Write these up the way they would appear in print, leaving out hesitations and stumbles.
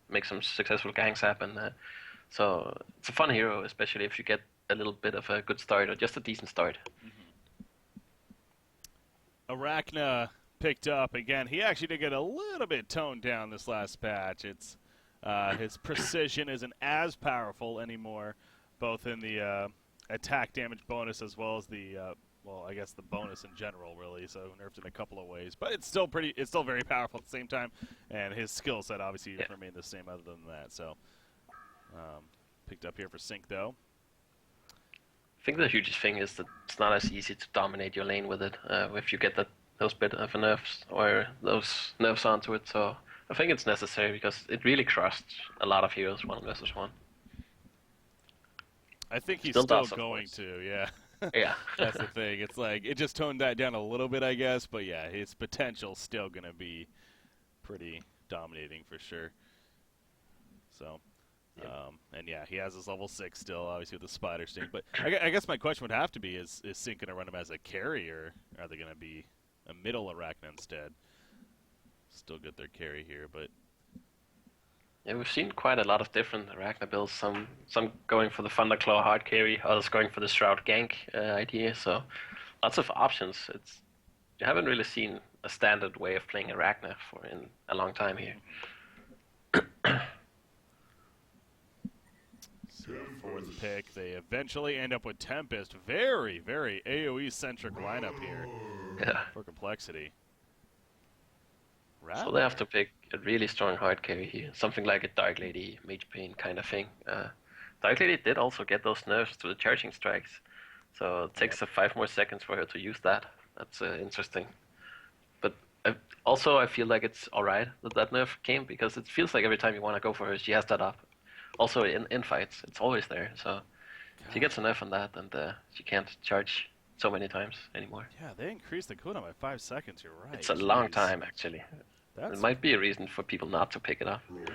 make some successful ganks happen. So it's a fun hero, especially if you get a little bit of a good start or just a decent start. Arachna picked up again. He actually did get a little bit toned down this last patch. It's his precision isn't as powerful anymore, both in the attack damage bonus as well as the well, I guess the bonus in general, really. So nerfed in a couple of ways, but it's still very powerful at the same time. And his skill set obviously remained the same other than that. So picked up here for Sync though. I think the hugest thing is that it's not as easy to dominate your lane with it if you get those bit of nerfs or those nerfs onto it. So I think it's necessary because it really crushed a lot of heroes 1 versus 1. I think he's Still still does, going to, yeah. Yeah. That's the thing. It's like it just toned that down a little bit, I guess, but yeah, his potential's still going to be pretty dominating for sure. So, and yeah, he has his level 6 still, obviously with the Spider Sting. But I guess my question would have to be: is Sync going to run him as a carry, or are they going to be a middle Arachna instead? Still get their carry here, but Yeah, we've seen quite a lot of different Arachna builds. Some going for the Thunderclaw hard carry, others going for the Shroud gank idea. So lots of options. You haven't really seen a standard way of playing Arachna for in a long time here. So fourth pick, they eventually end up with Tempest. Very, very AoE-centric lineup here for complexity. So they have to pick a really strong hard carry here, something like a Dark Lady, Mage Pain kind of thing. Dark Lady did also get those nerfs to the charging strikes, so it takes 5 more seconds for her to use that. That's interesting. But I feel like it's alright that nerf came, because it feels like every time you want to go for her, she has that up. Also in fights, it's always there, so she gets a nerf on that, and she can't charge so many times anymore. Yeah, they increased the cooldown by 5 seconds, you're right. It's a long time, actually. It might be a reason for people not to pick it up. Yeah.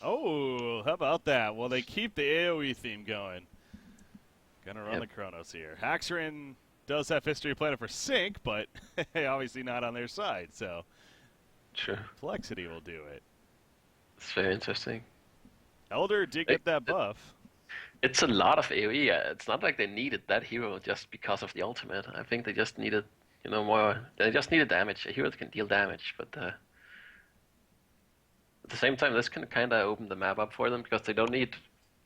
Oh, how about that? Well, they keep the AoE theme going. Gonna run the Chronos here. Haxrin does have history planted for Sync, but obviously not on their side, so True. Complexity will do it. It's very interesting. Elder did get that buff. It's a lot of AoE. It's not like they needed that hero just because of the ultimate. I think they just needed, more. They just needed damage. A hero that can deal damage, but at the same time, this can kind of open the map up for them, because they don't need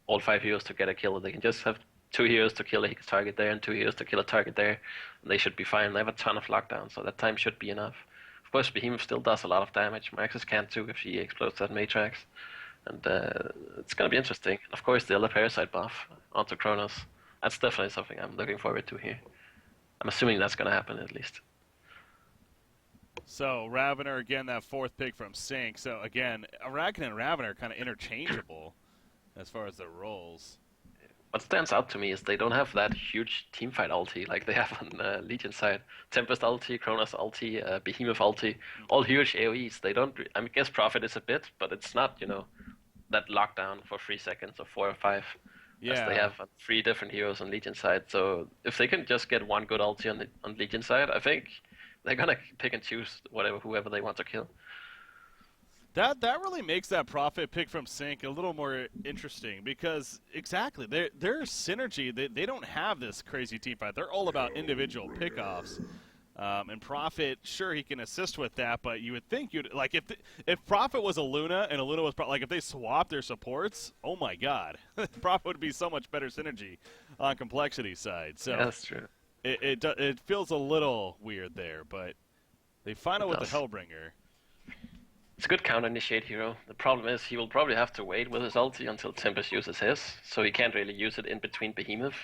all 5 heroes to get a kill. They can just have 2 heroes to kill a target there and 2 heroes to kill a target there, and they should be fine. They have a ton of lockdown, so that time should be enough. Of course, Behemoth still does a lot of damage. Maxis can too if she explodes that Matrix. And it's going to be interesting. Of course, the other Parasite buff onto Kronos. That's definitely something I'm looking forward to here. I'm assuming that's going to happen at least. So, Ravener, again, that 4th pick from Sync. So, again, Arachna and Ravener are kind of interchangeable as far as their roles. What stands out to me is they don't have that huge teamfight ulti like they have on Legion side. Tempest ulti, Kronos ulti, Behemoth ulti, all huge AoEs. They don't. I guess Prophet is a bit, but it's not, that lockdown for 3 seconds or 4 or 5. As they have 3 different heroes on Legion side. So if they can just get one good ulti on Legion side, I think they're gonna pick and choose whoever they want to kill. That really makes that Prophet pick from Sync a little more interesting, because exactly their synergy, they don't have this crazy team fight. They're all about individual pickoffs. And Prophet, sure, he can assist with that, but you would think if Prophet was a Luna and a Luna was if they swapped their supports, oh my God, Prophet would be so much better synergy on Complexity side. So yeah, that's true. It feels a little weird there, but they find out with the Hellbringer. It's a good counter-initiate hero. The problem is he will probably have to wait with his ulti until Tempest uses his, so he can't really use it in between Behemoth.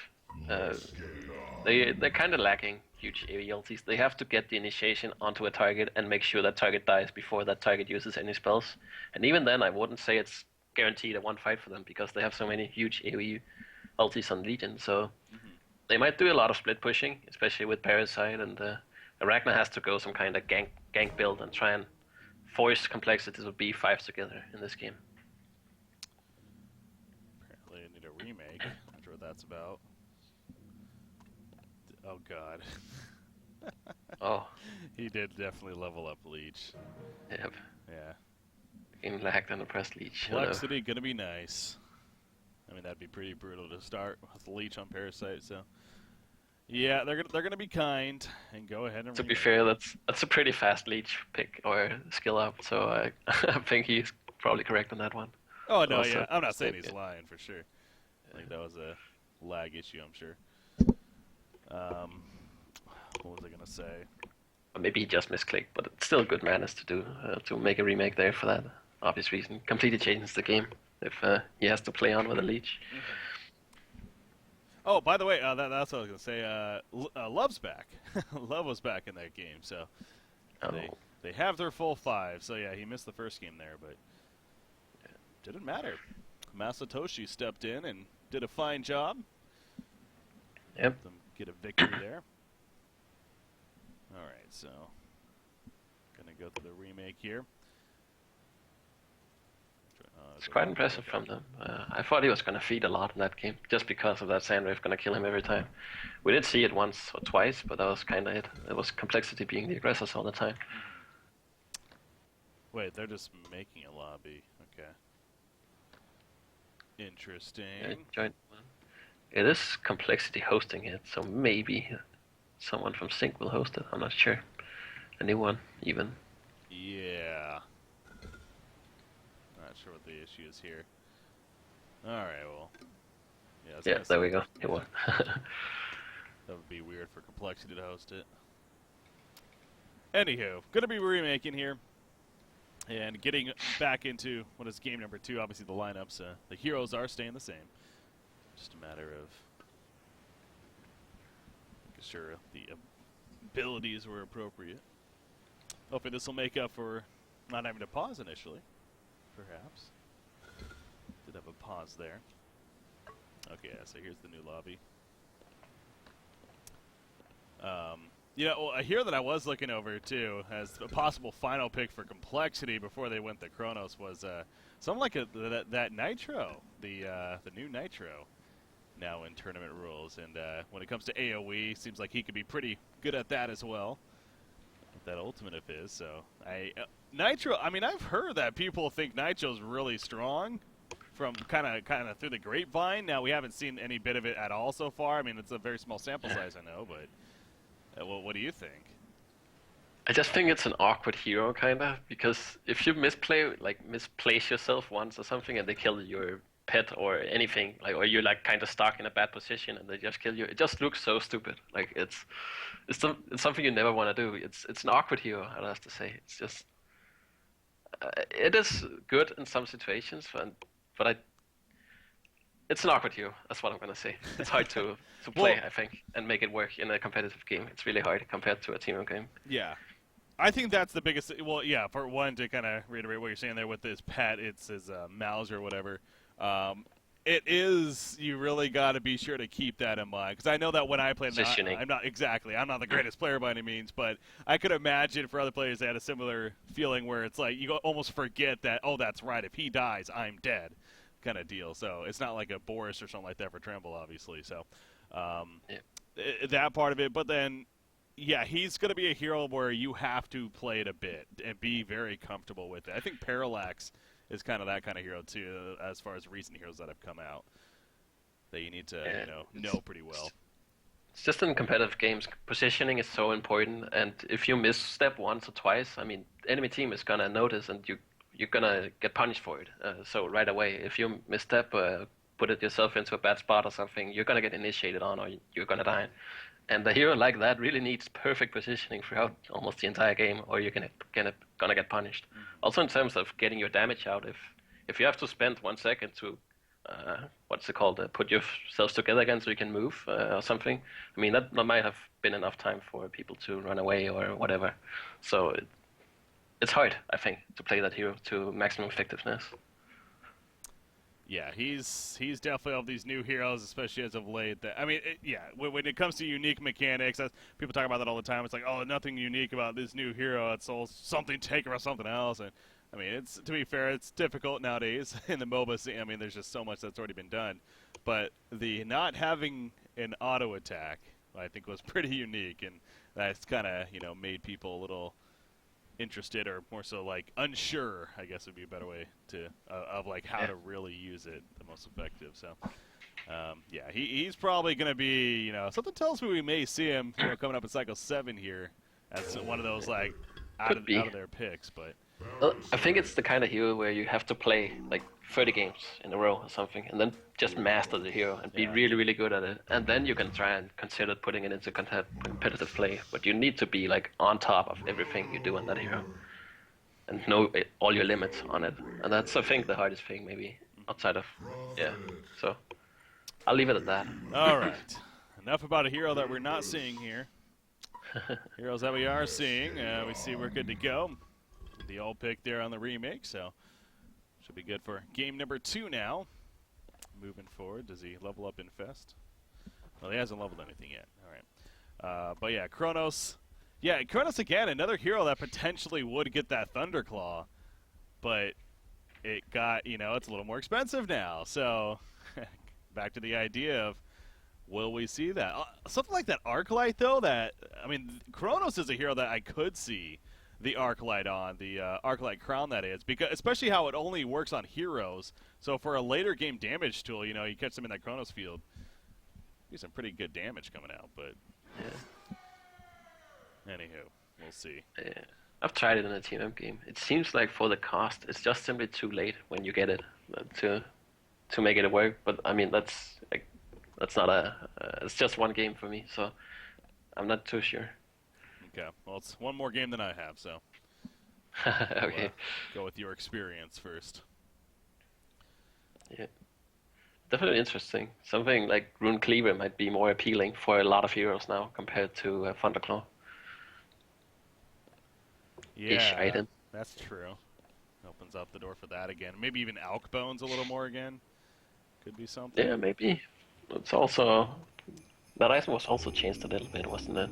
They're kind of lacking huge AoE ultis. They have to get the initiation onto a target and make sure that target dies before that target uses any spells. And even then, I wouldn't say it's guaranteed a one fight for them, because they have so many huge AoE ultis on Legion. So they might do a lot of split pushing, especially with Parasite, and Arachna has to go some kind of gank build and try and force Complexity to be 5 together in this game. Apparently I need a remake. Not sure what that's about. Oh God. Oh. He did definitely level up Leech. Yep. Yeah. in lagged and oppressed leech. You know. Complexity gonna be nice. I mean, that'd be pretty brutal to start with leech on Parasite. So yeah, they're gonna be kind and go ahead and To be remake fair, it. that's a pretty fast leech pick or skill up. So I I think he's probably correct on that one. Oh no, Also, yeah, I'm not saying mistake, he's yeah. lying for sure. I think that was a lag issue. I'm sure. Um, what was I gonna say? Or maybe he just misclicked, but it's still good manners to make a remake there for that obvious reason. Completely changes the game if he has to play on with a leech. Oh, by the way, that's what I was gonna say. Love's back. Love was back in that game, so they Oh, they have their full 5. So yeah, he missed the first game there, but didn't matter. Masatoshi stepped in and did a fine job. yep. Let them get a victory there. All right, so gonna go through the remake here. It's quite impressive from them. I thought he was going to feed a lot in that game, just because of that sand wave going to kill him every time. We did see it once or twice, but that was kind of it. It was complexity being the aggressors all the time. Wait, they're just making a lobby. Okay. Interesting. Join. It is complexity hosting it, so maybe someone from Sync will host it. I'm not sure. A new one, even. Yeah. Not sure what the issue is here. All right, well. Yeah, Yeah, there we go. It won. That would be weird for Complexity to host it. Anywho, going to be remaking here. And getting back into what is game number 2. Obviously, the lineups, the heroes are staying the same. Just a matter of making sure the abilities were appropriate. Hopefully, this will make up for not having to pause initially. Perhaps. Did have a pause there. Okay, yeah, so here's the new lobby. You know, a hero that I was looking over too as a possible final pick for Complexity before they went to Chronos was something like that Nitro, the new Nitro, now in tournament rules. And when it comes to AOE, seems like he could be pretty good at that as well. With that ultimate of his, so Nitro. I mean, I've heard that people think Nitro's really strong from kind of through the grapevine. Now we haven't seen any bit of it at all so far. I mean, it's a very small sample size, I know, but. What do you think? I just think it's an awkward hero, kinda, because if you misplace yourself once or something, and they kill your pet or anything, like, or you're like kind of stuck in a bad position and they just kill you, it just looks so stupid. Like it's something you never want to do. It's an awkward hero, I have to say. It's just it is good in some situations, but it's an awkward hero. That's what I'm gonna say. It's hard to play, Well, I think, and make it work in a competitive game. It's really hard compared to a team game. yeah. I think that's the biggest. Well, yeah, for one, to kind of reiterate what you're saying there with this pet, it's his mouse or whatever. It is, you really got to be sure to keep that in mind. Because I know that when I played, Positioning. I'm not the greatest player by any means, but I could imagine for other players they had a similar feeling where it's like you almost forget that, oh, that's right, if he dies, I'm dead kind of deal. So it's not like a Boris or something like that for Tremble, obviously. So Yeah. that part of it. But then, yeah, he's going to be a hero where you have to play it a bit and be very comfortable with it. I think Parallax is kind of that kind of hero too, as far as recent heroes that have come out that you need to know pretty well. It's just in competitive games, positioning is so important, and if you misstep once or twice, I mean, enemy team is gonna notice, and you're gonna get punished for it. So right away, if you misstep, put it yourself into a bad spot or something, you're gonna get initiated on, or you're gonna die. And a hero like that really needs perfect positioning throughout almost the entire game, or you're gonna get punished. Mm-hmm. Also, in terms of getting your damage out, if you have to spend 1 second to what's it called, put yourselves together again so you can move or something. I mean, that might have been enough time for people to run away or whatever. So it's hard, I think, to play that hero to maximum effectiveness. Yeah, he's definitely of these new heroes, especially as of late. That I mean, when it comes to unique mechanics, people talk about that all the time. It's like, oh, nothing unique about this new hero. It's all something taken or something else. And I mean, it's, to be fair, it's difficult nowadays in the MOBA scene. I mean, there's just so much that's already been done. But the not having an auto attack, I think, was pretty unique, and that's kind of made people a little interested, or more so like unsure, I guess would be a better way to of like how to really use it the most effective. So yeah, he's probably going to be, something tells me we may see him, coming up in cycle 7 here as one of those like out Could be. of their picks. But I think it's the kind of hero where you have to play like 30 games in a row or something, and then just master the hero and be really, really good at it, and then you can try and consider putting it into competitive play. But you need to be like on top of everything you do on that hero, and know all your limits on it. And that's, I think, the hardest thing maybe outside of So I'll leave it at that. All right, enough about a hero that we're not seeing here. Heroes that we are seeing, we see we're good to go. The all pick there on the remake, so should be good for game number 2 now. Moving forward, does he level up Infest? Well, he hasn't leveled anything yet. All right, but yeah, Kronos. Yeah, Kronos again, another hero that potentially would get that Thunderclaw, but it got, it's a little more expensive now. So back to the idea of, will we see that? Something like that Arclight, though, Kronos is a hero that I could see the Arclight on, the Arclight Crown, that is, because especially how it only works on heroes. So for a later game damage tool, you catch them in that Kronos field, be some pretty good damage coming out, but anywho, we'll see. Yeah. I've tried it in a team up game. It seems like for the cost, it's just simply too late when you get it to make it work. But I mean, that's not it's just one game for me, so I'm not too sure. Okay, well, it's one more game than I have, so okay. Go with your experience first. Yeah, definitely interesting. Something like Rune Cleaver might be more appealing for a lot of heroes now compared to Thunderclaw. Yeah, item. That's true. Opens up the door for that again. Maybe even Alk Bones a little more again. Could be something. Yeah, maybe. It's also, that item was also changed a little bit, wasn't it?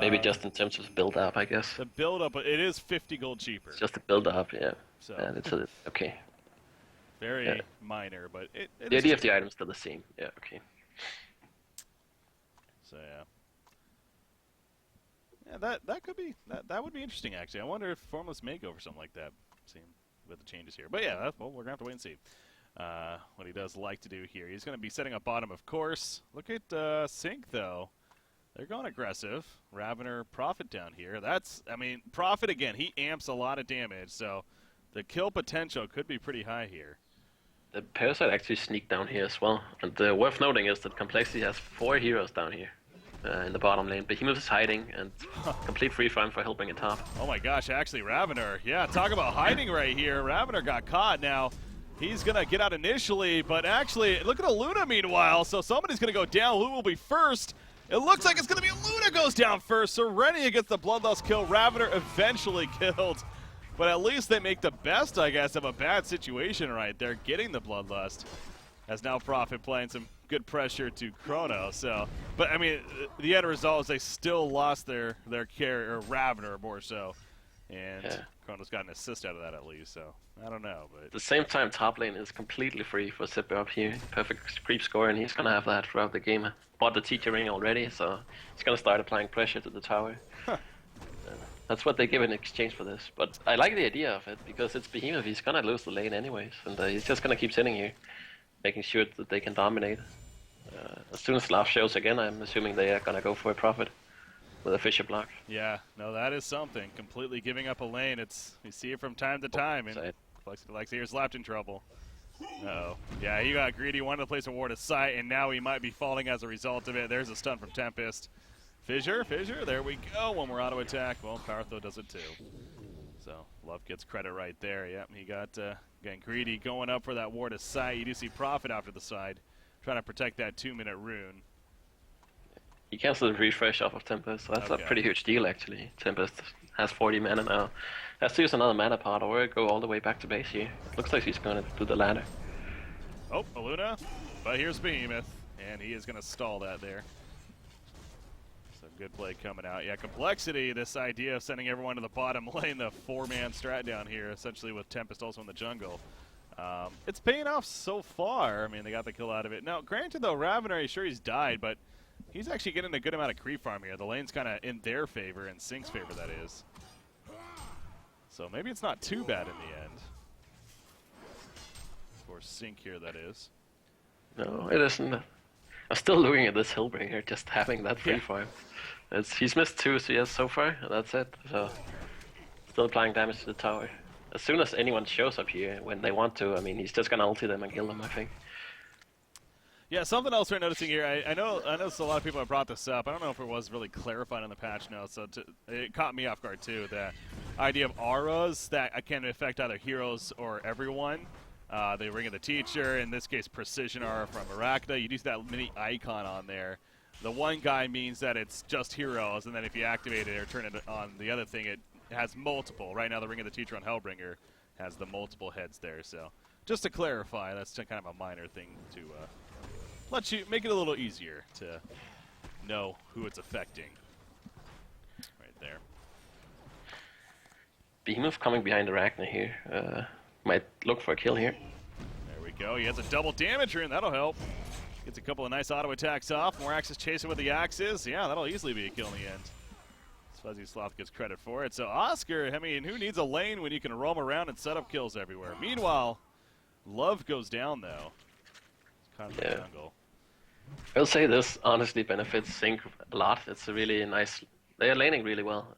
Maybe just in terms of build up, I guess. The build up, it is 50 gold cheaper. It's just a build up, yeah. So and it's okay. Very minor, but it the idea of the item's still the same. Yeah, okay. So yeah, that could be that would be interesting actually. I wonder if Formless Makeover something like that, seeing with the changes here. But yeah, well, we're gonna have to wait and see what he does like to do here. He's gonna be setting up bottom, of course. Look at Sync though. They're going aggressive. Ravener, Prophet down here. Prophet again. He amps a lot of damage, so the kill potential could be pretty high here. The Parasite actually sneaked down here as well. And worth noting is that Complexity has 4 heroes down here in the bottom lane. Behemoth is hiding, and complete free farm for helping it top. Oh my gosh, actually Ravener. Yeah, talk about hiding right here. Ravener got caught now. He's going to get out initially, but actually, look at Luna meanwhile. So somebody's going to go down. Who will be first? It looks like it's going to be Luna goes down first. Serenia gets the Bloodlust kill. Ravener eventually killed. But at least they make the best, I guess, of a bad situation right there, getting the Bloodlust. As now Prophet playing some good pressure to Chrono. So, but I mean, the end result is they still lost their carry, or Ravener more so. And Chrono's got an assist out of that at least, so I don't know. But at the same time, top lane is completely free for Zipper up here. Perfect creep score, and he's going to have that throughout the game. Bought the teacher ring already, so he's going to start applying pressure to the tower. That's what they give in exchange for this. But I like the idea of it, because it's Behemoth. He's going to lose the lane anyways, and he's just going to keep sitting here, making sure that they can dominate. As soon as Laugh shows again, I'm assuming they are going to go for a Prophet with a Fisher block. Yeah, no, that is something. Completely giving up a lane. We see it from time to time, and Lexia's left in trouble. Uh-oh. Yeah, he got greedy, wanted to place a ward of sight, and now he might be falling as a result of it. There's a stun from Tempest. Fissure, there we go. One more auto attack. Well, Partho does it too. So, Love gets credit right there. Yep, he got getting greedy, going up for that ward of sight. You do see Prophet after the side, trying to protect that 2-minute rune. He cancelled the refresh off of Tempest, so that's a pretty huge deal actually. Tempest has 40 mana now. Has to use another mana pot or go all the way back to base here. Looks like he's going to do the ladder. Oh, Aluna. But here's Behemoth, and he is going to stall that there. So good play coming out. Yeah, Complexity, this idea of sending everyone to the bottom lane, the 4-man strat down here, essentially with Tempest also in the jungle. It's paying off so far. I mean, they got the kill out of it. Now, granted though, Ravener, sure he's died, but he's actually getting a good amount of creep farm here. The lane's kind of in their favor, in Sync's favor, that is. So maybe it's not too bad in the end. For Sync here, that is. No, it isn't. I'm still looking at this Hillbringer, just having that free farm. He's missed 2 CS so far, and that's it. So, still applying damage to the tower. As soon as anyone shows up here, when they want to, I mean, he's just gonna ulti them and kill them, I think. Yeah, something else we're noticing here. I know a lot of people have brought this up. I don't know if it was really clarified in the patch notes, so it caught me off guard too. The idea of auras that can affect either heroes or everyone. The Ring of the Teacher, in this case Precision Aura from Arachna. You use that mini icon on there. The one guy means that it's just heroes, and then if you activate it or turn it on the other thing, it has multiple. Right now the Ring of the Teacher on Hellbringer has the multiple heads there. So just to clarify, that's kind of a minor thing to let you make it a little easier to know who it's affecting. Right there. Behemoth coming behind Arachna here. Might look for a kill here. There we go. He has a double damager, and that'll help. Gets a couple of nice auto attacks off. More axes chasing with the axes. Yeah, that'll easily be a kill in the end. Fuzzy Sloth gets credit for it. So Oscar, I mean, who needs a lane when you can roam around and set up kills everywhere? Meanwhile, Love goes down, though. It's kind of the jungle. I'll say this honestly benefits Sync a lot. It's a really nice... They are laning really well.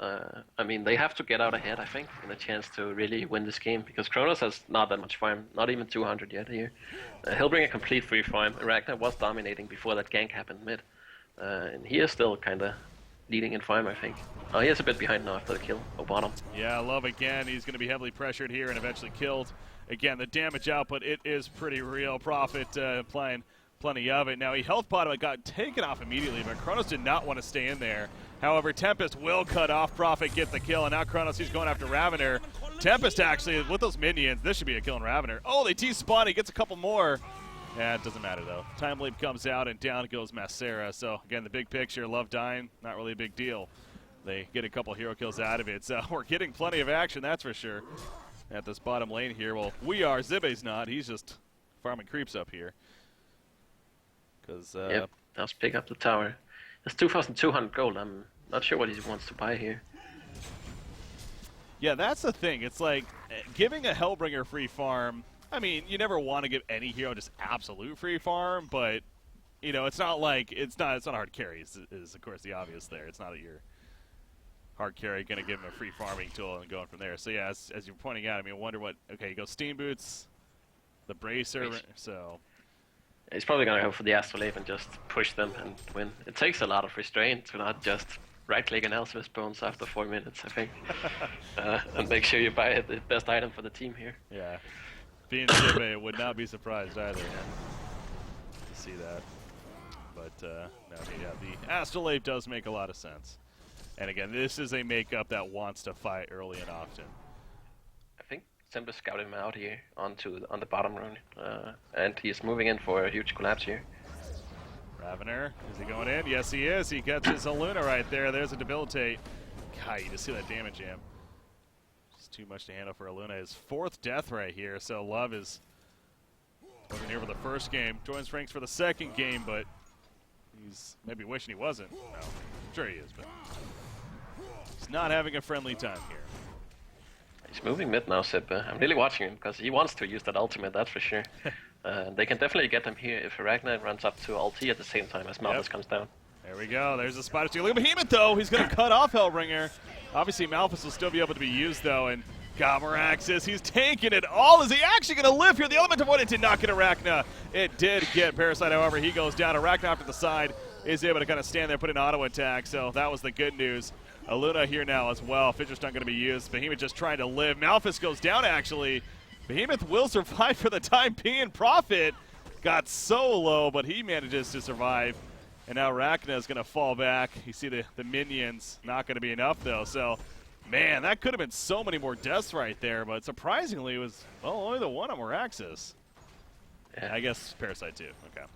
I mean, they have to get out ahead, I think, in a chance to really win this game, because Kronos has not that much farm, not even 200 yet here. He'll bring a complete free farm. Arachna was dominating before that gank happened mid, and he is still kind of leading in farm, I think. Oh, he is a bit behind now after the kill, bottom. Yeah, Love again. He's going to be heavily pressured here and eventually killed. Again, the damage output, it is pretty real. Prophet applying plenty of it. Now, he health bottom, it got taken off immediately, but Kronos did not want to stay in there. However, Tempest will cut off. Prophet gets the kill, and now Kronos, he's going after Ravener. Tempest, actually, with those minions, this should be a kill on Ravener. Oh, they T-spawn, he gets a couple more. Yeah, it doesn't matter, though. Time Leap comes out, and down goes Macera. So, again, the big picture, Love dying, not really a big deal. They get a couple hero kills out of it. So, we're getting plenty of action, that's for sure, at this bottom lane here. Well, we are. Zibe's not. He's just farming creeps up here. Yep, let's pick up the tower. It's 2,200 gold. I'm not sure what he wants to buy here. Yeah, that's the thing. It's like giving a Hellbringer free farm. I mean, you never want to give any hero just absolute free farm, but you know, it's not like it's not hard carry. Is of course the obvious there. It's not that you're hard carry going to give him a free farming tool and going from there. So yeah, as you're pointing out, I mean, I wonder what. Okay, you go Steam Boots, the Bracer. So. He's probably going to go for the Astrolabe and just push them and win. It takes a lot of restraint to not just right-click an Elspeth's Bones after 4 minutes, I think. And make sure you buy the best item for the team here. Yeah. Being Zibe would not be surprised either to see that. But, no, yeah, the Astrolabe does make a lot of sense. And again, this is a makeup that wants to fight early and often. I think Simba scouted him out here on the bottom rune, and he's moving in for a huge collapse here. Ravener, is he going in? Yes, he is. He catches a Luna right there. There's a debilitate. God, you just see that damage jam. Just too much to handle for a Luna. His 4th death right here, so Love is wasn't here for the first game. Joins ranks for the second game, but he's maybe wishing he wasn't. No, I'm sure he is, but he's not having a friendly time here. He's moving mid now, Sip. I'm really watching him because he wants to use that ultimate, that's for sure. They can definitely get him here if Arachna runs up to ulti at the same time as Malphus comes down. There we go. There's a spider steal. Look at Behemoth, though. He's going to cut off Hellbringer. Obviously, Malphus will still be able to be used, though. And Gameraxis, he's taking it all. Is he actually going to live here? The element of what it did not get Arachna. It did get Parasite, however. He goes down. Arachna off to the side is able to kind of stand there, put an auto attack. So that was the good news. Aluna here now as well. Fidget's not going to be used. Behemoth just trying to live. Malphus goes down, actually. Behemoth will survive for the time being. Prophet got so low, but he manages to survive. And now Arachna is going to fall back. You see the minions. Not going to be enough, though. So, man, that could have been so many more deaths right there. But surprisingly, it was, well, only the one on Meraxis. Yeah. I guess Parasite, too. Okay.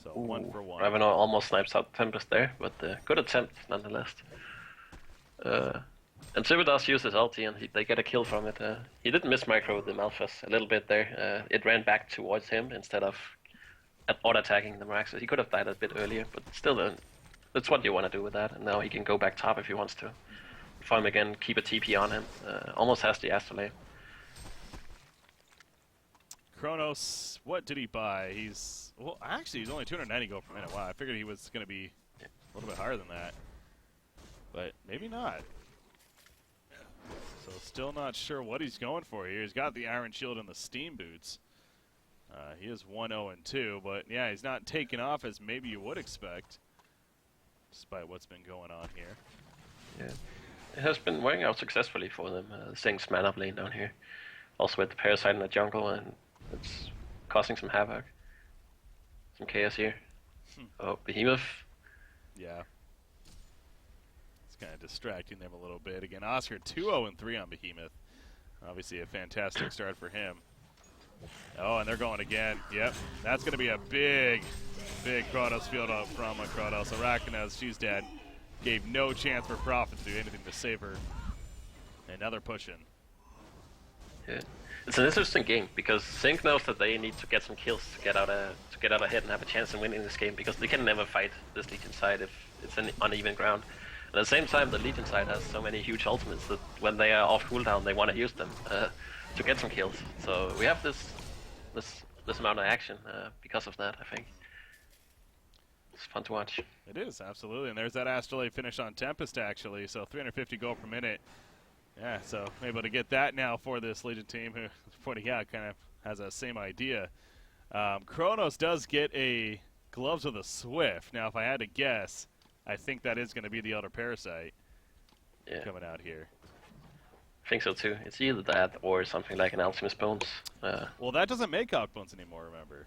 So, 1 for 1. Ravenor almost snipes out Tempest there, but good attempt, nonetheless. And Sivir does use his ulti, and they get a kill from it. He did miss micro the Malphus a little bit there. It ran back towards him instead of auto-attacking the Meraxis. He could have died a bit earlier, but still, that's what you want to do with that. And now he can go back top if he wants to. for him again, keep a TP on him. Almost has the Astrolabe. Kronos, what did he buy? Well, actually, he's only 290 gold per minute. Wow, I figured he was going to be a little bit higher than that. But maybe not. So still not sure what he's going for here. He's got the Iron Shield and the Steam Boots. He is 1-0-2, but yeah, he's not taking off as maybe you would expect, despite what's been going on here. Yeah, it has been working out successfully for them. Zing's man up lane down here, also with the Parasite in the jungle, and it's causing some havoc, some chaos here. Oh, Behemoth. Yeah. It's kind of distracting them a little bit. Again, Oscar 2-0-3 on Behemoth. Obviously a fantastic start for him. Oh, and they're going again. Yep. That's going to be a big Kronos field up from Kronos. Arachnos, she's dead. Gave no chance for Prophet to do anything to save her. Another push in. Yeah. It's an interesting game because Zing knows that they need to get some kills to get out ahead and have a chance of winning this game, because they can never fight this Legion side if it's an uneven ground. And at the same time, the Legion side has so many huge ultimates that when they are off cooldown, they want to use them to get some kills. So we have this amount of action because of that, I think. It's fun to watch. It is, absolutely. And there's that Astrolabe finish on Tempest, actually. So 350 gold per minute. Yeah, so able to get that now for this Legion team, who, pointing out, kind of has that same idea. Kronos does get a Gloves of the Swift. Now, if I had to guess, I think that is going to be the Elder Parasite coming out here. I think so too. It's either that or something like an Alchemist Bones. Well, that doesn't make Alch Bones anymore, remember?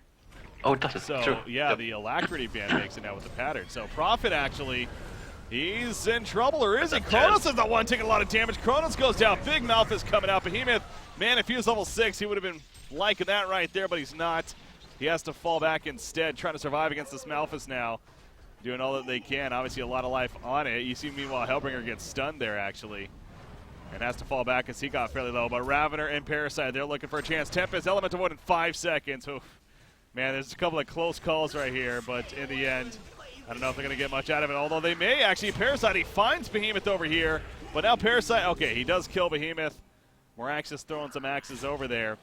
Oh, it doesn't. So, True. yeah, Yep. the Alacrity band makes it now with the pattern. So, Prophet actually, he's in trouble, or is he? Kronos is the one taking a lot of damage. Kronos goes down. Big Mouth is coming out. Behemoth, man, if he was level 6, he would have been liking that right there, but he's not. He has to fall back instead, trying to survive against this Malphus now. Doing all that they can. Obviously, a lot of life on it. You see, meanwhile, Hellbringer gets stunned there, actually. And has to fall back as he got fairly low. But Ravener and Parasite, they're looking for a chance. Tempest, Elemental Wood in 5 seconds. Oof. Man, there's a couple of close calls right here. But in the end, I don't know if they're going to get much out of it. Although they may actually. Parasite, he finds Behemoth over here. But now Parasite, okay, he does kill Behemoth. Moraxis throwing some axes over there.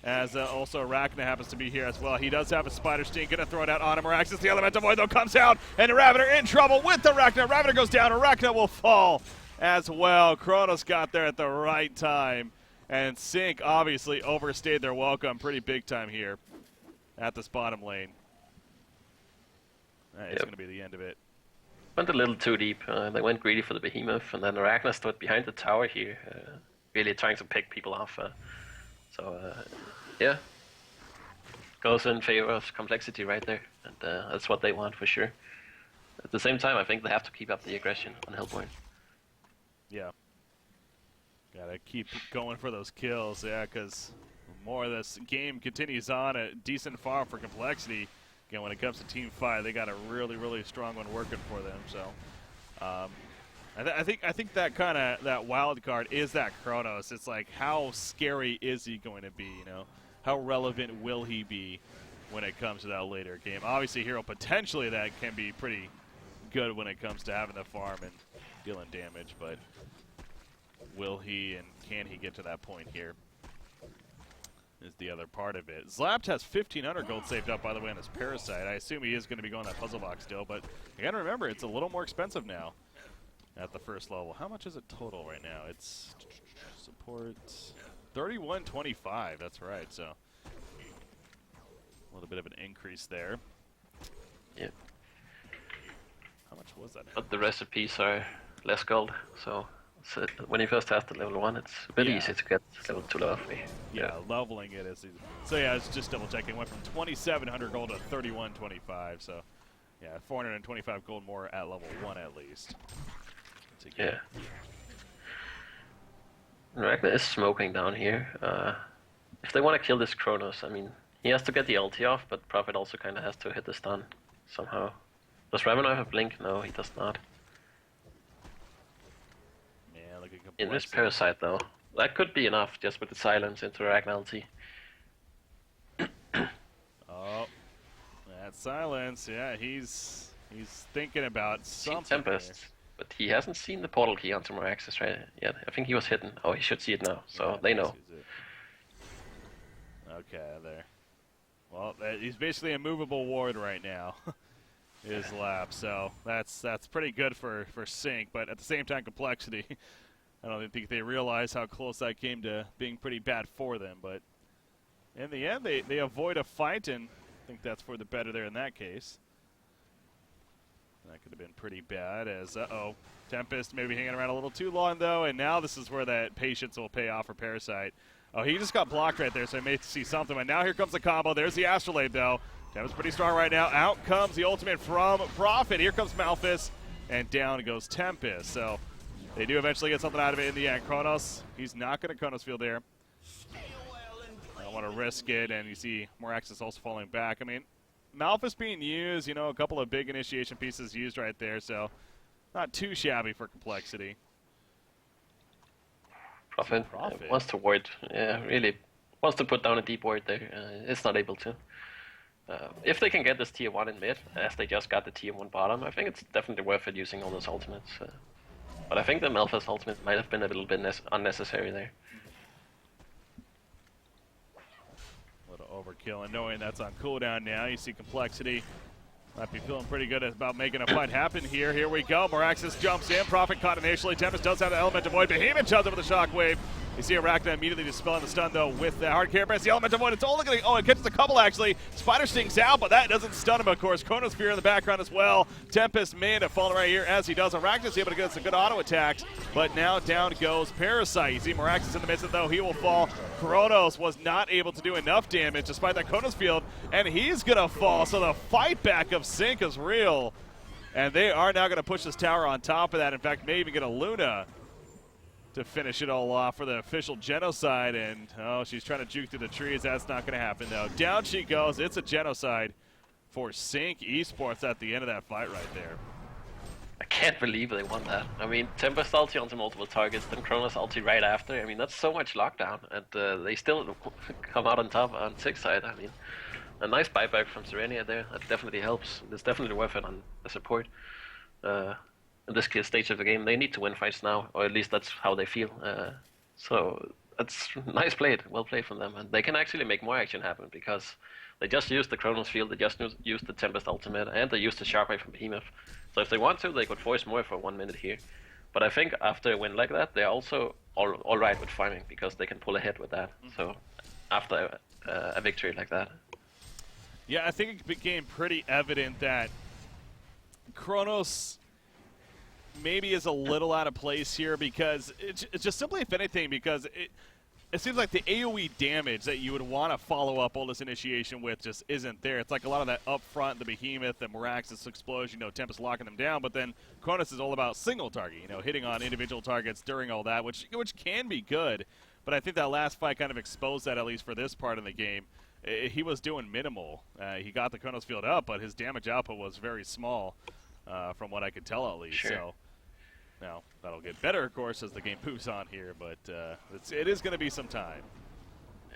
As also Arachna happens to be here as well. He does have a Spider Sting. Going to throw it out on Moraxis. The Elemental Void, though, comes out. And Ravener in trouble with Arachna. Ravener goes down. Arachna will fall as well. Kronos got there at the right time. And Sync obviously overstayed their welcome pretty big time here at this bottom lane. It's going to be the end of it. Went a little too deep. They went greedy for the Behemoth, and then Arachna stood behind the tower here, really trying to pick people off. Yeah. Goes in favor of complexity right there, and that's what they want for sure. At the same time, I think they have to keep up the aggression on Hellborn. Yeah. Gotta keep going for those kills, yeah, because more of this game continues on, a decent farm for complexity. Again, when it comes to Team 5, they got a really, really strong one working for them. So, I think that kind of that wild card is that Kronos. It's like, how scary is he going to be? You know, how relevant will he be when it comes to that later game? Obviously, hero potentially that can be pretty good when it comes to having the farm and dealing damage, but will he and can he get to that point here? Is the other part of it. Zlapt has 1,500 gold saved up, by the way, on his Parasite. I assume he is going to be going that puzzle box still, but you got to remember, it's a little more expensive now at the first level. How much is it total right now? It's support 3125. That's right. So a little bit of an increase there. Yeah. How much was that? But the recipes are less gold, so when you first have the level 1, it's a bit easy to get level 2 level 3. Yeah, leveling it is easy. So yeah, it's just double checking. Went from 2,700 gold to 3,125. So yeah, 425 gold more at level 1 at least. Yeah. Ragnar is smoking down here. If they want to kill this Kronos, I mean, he has to get the ulti off, but Prophet also kind of has to hit the stun somehow. Does Ravener have a blink? No, he does not. Yeah, looking in this Parasite, though, that could be enough just with the silence into Ragnar ulti. Oh, that silence. Yeah, he's thinking about something. Tempest. But he hasn't seen the portal key onto Moraxis right yet. I think he was hidden. Oh, he should see it now, so Yeah, they now know. he sees it. Okay, there. Well, he's basically a movable ward right now. His lap, so that's pretty good for Sync, but at the same time, complexity. I don't think they realize how close that came to being pretty bad for them, but in the end, they avoid a fight, and I think that's for the better there in that case. That could have been pretty bad as, Tempest maybe hanging around a little too long, though, and now this is where that patience will pay off for Parasite. Oh, he just got blocked right there, so I may see something, but now here comes the combo. There's the Astrolabe, though. Tempest pretty strong right now. Out comes the ultimate from Prophet. Here comes Malphus, and down goes Tempest. So they do eventually get something out of it in the end. Kronos, he's not going to Kronos field there. I don't want to risk it, and you see Moraxis also falling back. I mean, Malphus being used, a couple of big initiation pieces used right there, so not too shabby for complexity. Prophet wants to ward, really wants to put down a deep ward there. It's not able to. If they can get this tier 1 in mid, as they just got the tier 1 bottom, I think it's definitely worth it using all those ultimates. But I think the Malphus ultimate might have been a little bit unnecessary there. A little overkill, and knowing that's on cooldown now, you see complexity. Might be feeling pretty good about making a fight happen here. Here we go. Moraxis jumps in. Prophet caught initially. Tempest does have the element of void. Behemoth shoves it with a shockwave. You see Arachna immediately dispelling the stun, though, with the hard care press. The element of void. It's all looking. Oh, it catches a couple, actually. Spider stings out, but that doesn't stun him, of course. Chronosphere in the background as well. Tempest may end up falling right here as he does. Arachna's able to get some good auto attacks, but now down goes Parasite. You see Moraxis in the midst of it, though. He will fall. Kronos was not able to do enough damage despite that Kronos field, and he's going to fall. So the fight back of Sync is real, and they are now going to push this tower on top of that. In fact, may even get a Luna to finish it all off for the official genocide, and she's trying to juke through the trees. That's not going to happen, though. Down she goes. It's a genocide for Sync Esports at the end of that fight right there. I can't believe they won that. I mean, Tempest ulti onto multiple targets, then Kronos ulti right after. I mean, that's so much lockdown, and they still come out on top on Six side. I mean, a nice buyback from Serenia there. That definitely helps. It's definitely worth it on the support. In this stage of the game, they need to win fights now, or at least that's how they feel. So that's nice played, well played from them, and they can actually make more action happen because they just used the Kronos field, they just used the Tempest ultimate, and they used the Sharpwave from Behemoth. So if they want to, they could force more for 1 minute here. But I think after a win like that, they're also all right with farming because they can pull ahead with that. So after a victory like that. Yeah, I think it became pretty evident that Kronos maybe is a little out of place here because it's just simply, if anything, because it seems like the AoE damage that you would want to follow up all this initiation with just isn't there. It's like a lot of that up front, the Behemoth, the Moraxis explosion, Tempest locking them down, but then Kronos is all about single target, hitting on individual targets during all that, which can be good. But I think that last fight kind of exposed that, at least for this part of the game. He was doing minimal. He got the Kronos field up, but his damage output was very small, from what I could tell at least. Sure. So now that'll get better, of course, as the game moves on here, but it is going to be some time.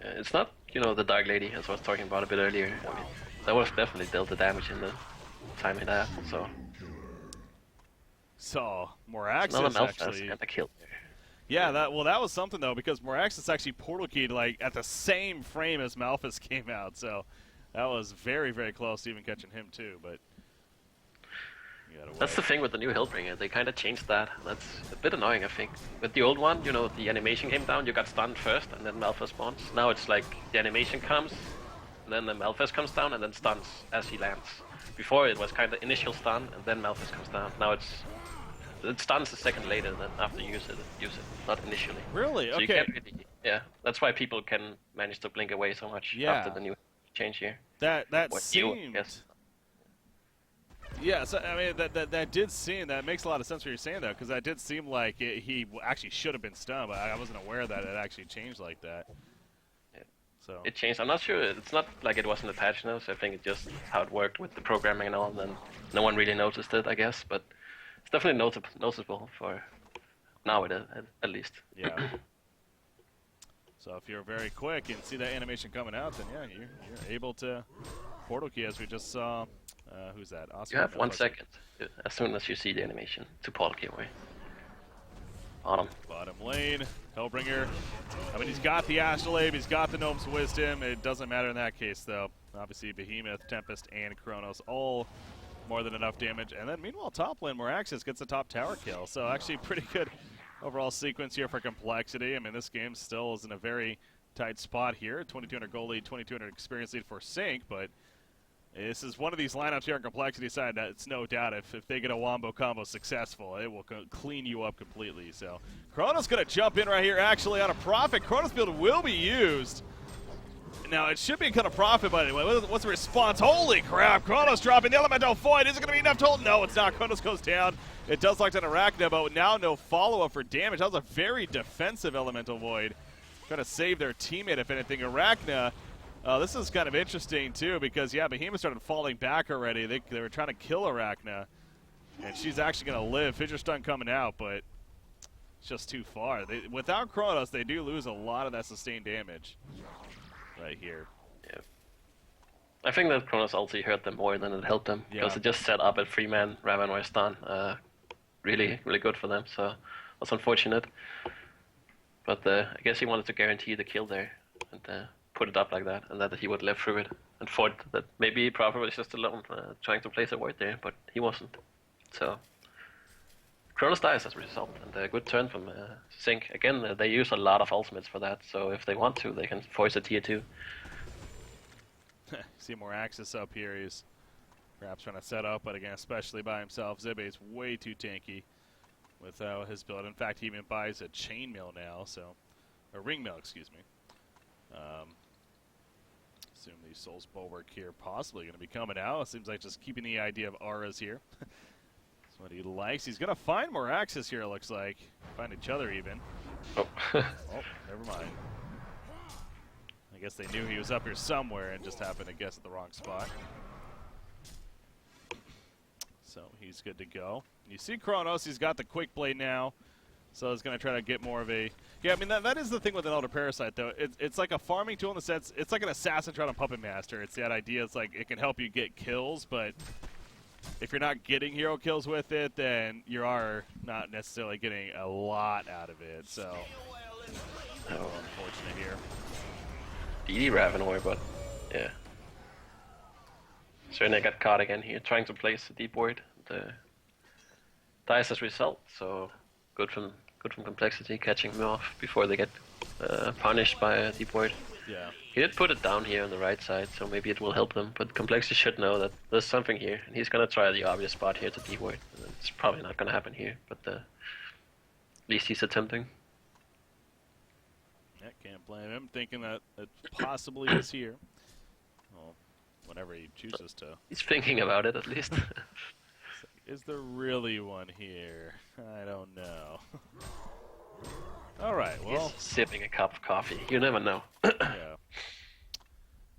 It's not, the Dark Lady, as I was talking about a bit earlier. I mean, that was definitely dealt the damage in the time it had, so. So, Moraxis another actually. and a kill. Yeah, that was something, though, because Moraxis actually portal keyed, at the same frame as Malphus came out, so that was very, very close to even catching him, too, but. That's the thing with the new Hellbringer, they kind of changed that. That's a bit annoying, I think. With the old one, the animation came down, you got stunned first, and then Malphus spawns. Now it's like the animation comes, and then the Malphus comes down, and then stuns as he lands. Before it was kind of initial stun, and then Malphus comes down. Now it stuns a second later than after you use it, not initially. Really? So okay. You can't really, that's why people can manage to blink away so much after the new change here. That seemed... Yes. Yeah, so I mean that did seem, that makes a lot of sense what you're saying though, because that did seem like he actually should have been stunned, but I wasn't aware that it actually changed like that. Yeah. So it changed. I'm not sure. It's not like it wasn't a patch notes. I think it just how it worked with the programming and all. And no one really noticed it, I guess. But it's definitely noticeable for now, at least. Yeah. So if you're very quick and see that animation coming out, then yeah, you're able to portal key, as we just saw Who's that? You Oscar? have No, 1 second as soon as you see the animation to Paul giveaway. Bottom. Bottom lane. Hellbringer. I mean, he's got the Astrolabe, he's got the Gnome's Wisdom. It doesn't matter in that case, though. Obviously, Behemoth, Tempest, and Kronos all more than enough damage. And then, meanwhile, top lane, Moraxis gets the top tower kill. So, actually, pretty good overall sequence here for Complexity. I mean, this game still is in a very tight spot here. 2200 gold lead, 2200 experience lead for Sync, but this is one of these lineups here on Complexity side that it's no doubt if they get a wombo combo successful, it will clean you up completely. So Kronos going to jump in right here actually on a Prophet. Kronos build will be used. Now it should be kind of Prophet, but anyway, what's the response? Holy crap, Kronos dropping the Elemental Void. Is it going to be enough to hold? No, it's not. Kronos goes down. It does lock down Arachna, but now no follow-up for damage. That was a very defensive Elemental Void. Trying to save their teammate, if anything. Arachna, this is kind of interesting, too, because, yeah, Behemoth started falling back already. They were trying to kill Arachna, and she's actually going to live. Fissure Stun coming out, but it's just too far. Without Kronos, they do lose a lot of that sustained damage right here. Yeah. I think that Kronos ulti hurt them more than it helped them, because it just set up a 3-man Ravenwire stun. Really good for them, so that's unfortunate. But I guess he wanted to guarantee the kill there, and put it up like that, and that he would live through it, and thought that maybe Prophet was just alone trying to place a ward there, but he wasn't. So Kronos dies as a result, and a good turn from Sync. Again, they use a lot of ultimates for that, so if they want to, they can force a tier 2. See more Axis up here. He's perhaps trying to set up, but again, especially by himself. Zibe's way too tanky without his build. In fact, he even buys a chainmail now, so a ringmail, excuse me. Assume the Soul's Bulwark here possibly going to be coming out. It seems like just keeping the idea of auras here. That's what he likes. He's going to find more Axis here, it looks like. Find each other even. Oh. Oh, never mind. I guess they knew he was up here somewhere and just happened to guess at the wrong spot. So he's good to go. You see Kronos, he's got the Quick Blade now. So he's going to try to get more of a... Yeah, I mean, that is the thing with an Elder Parasite, though. It's like a farming tool in the sense... It's like an Assassin trying to Puppet Master. It's that idea. It's like it can help you get kills, but if you're not getting hero kills with it, then you are not necessarily getting a lot out of it. So, unfortunate here. DD Ravenwire, but yeah. Serena got caught again here, trying to place a deep ward. Dies as a result, so good from Complexity, catching them off before they get punished by a deep ward. Yeah. He did put it down here on the right side, so maybe it will help them, but Complexity should know that there's something here, and he's gonna try the obvious spot here to deep ward. It's probably not gonna happen here, but at least he's attempting. Yeah, can't blame him, thinking that it possibly is here. Well, whenever he chooses to. He's thinking about it, at least. Is there really one here? I don't know. All right, well. He's sipping a cup of coffee. You never know. Yeah.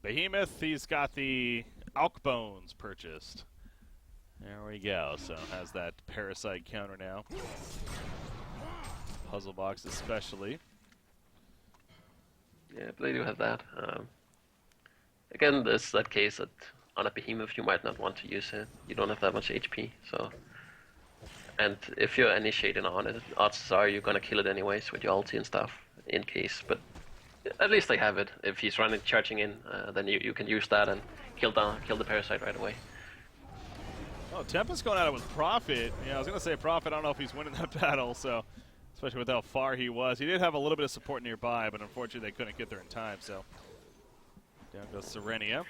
Behemoth, he's got the Alk Bones purchased. There we go. So has that Parasite counter now. Puzzle box especially. Yeah, but they do have that. Again, there's that case that on a Behemoth you might not want to use it. You don't have that much HP, so... And if you're initiating on it, odds are you're gonna kill it anyways with your ulti and stuff, in case. But at least they have it. If he's charging in, then you can use that and kill the Parasite right away. Oh, Tempest going at it with Prophet. Yeah, I was gonna say Prophet. I don't know if he's winning that battle, so especially with how far he was. He did have a little bit of support nearby, but unfortunately they couldn't get there in time. So down goes Serenia.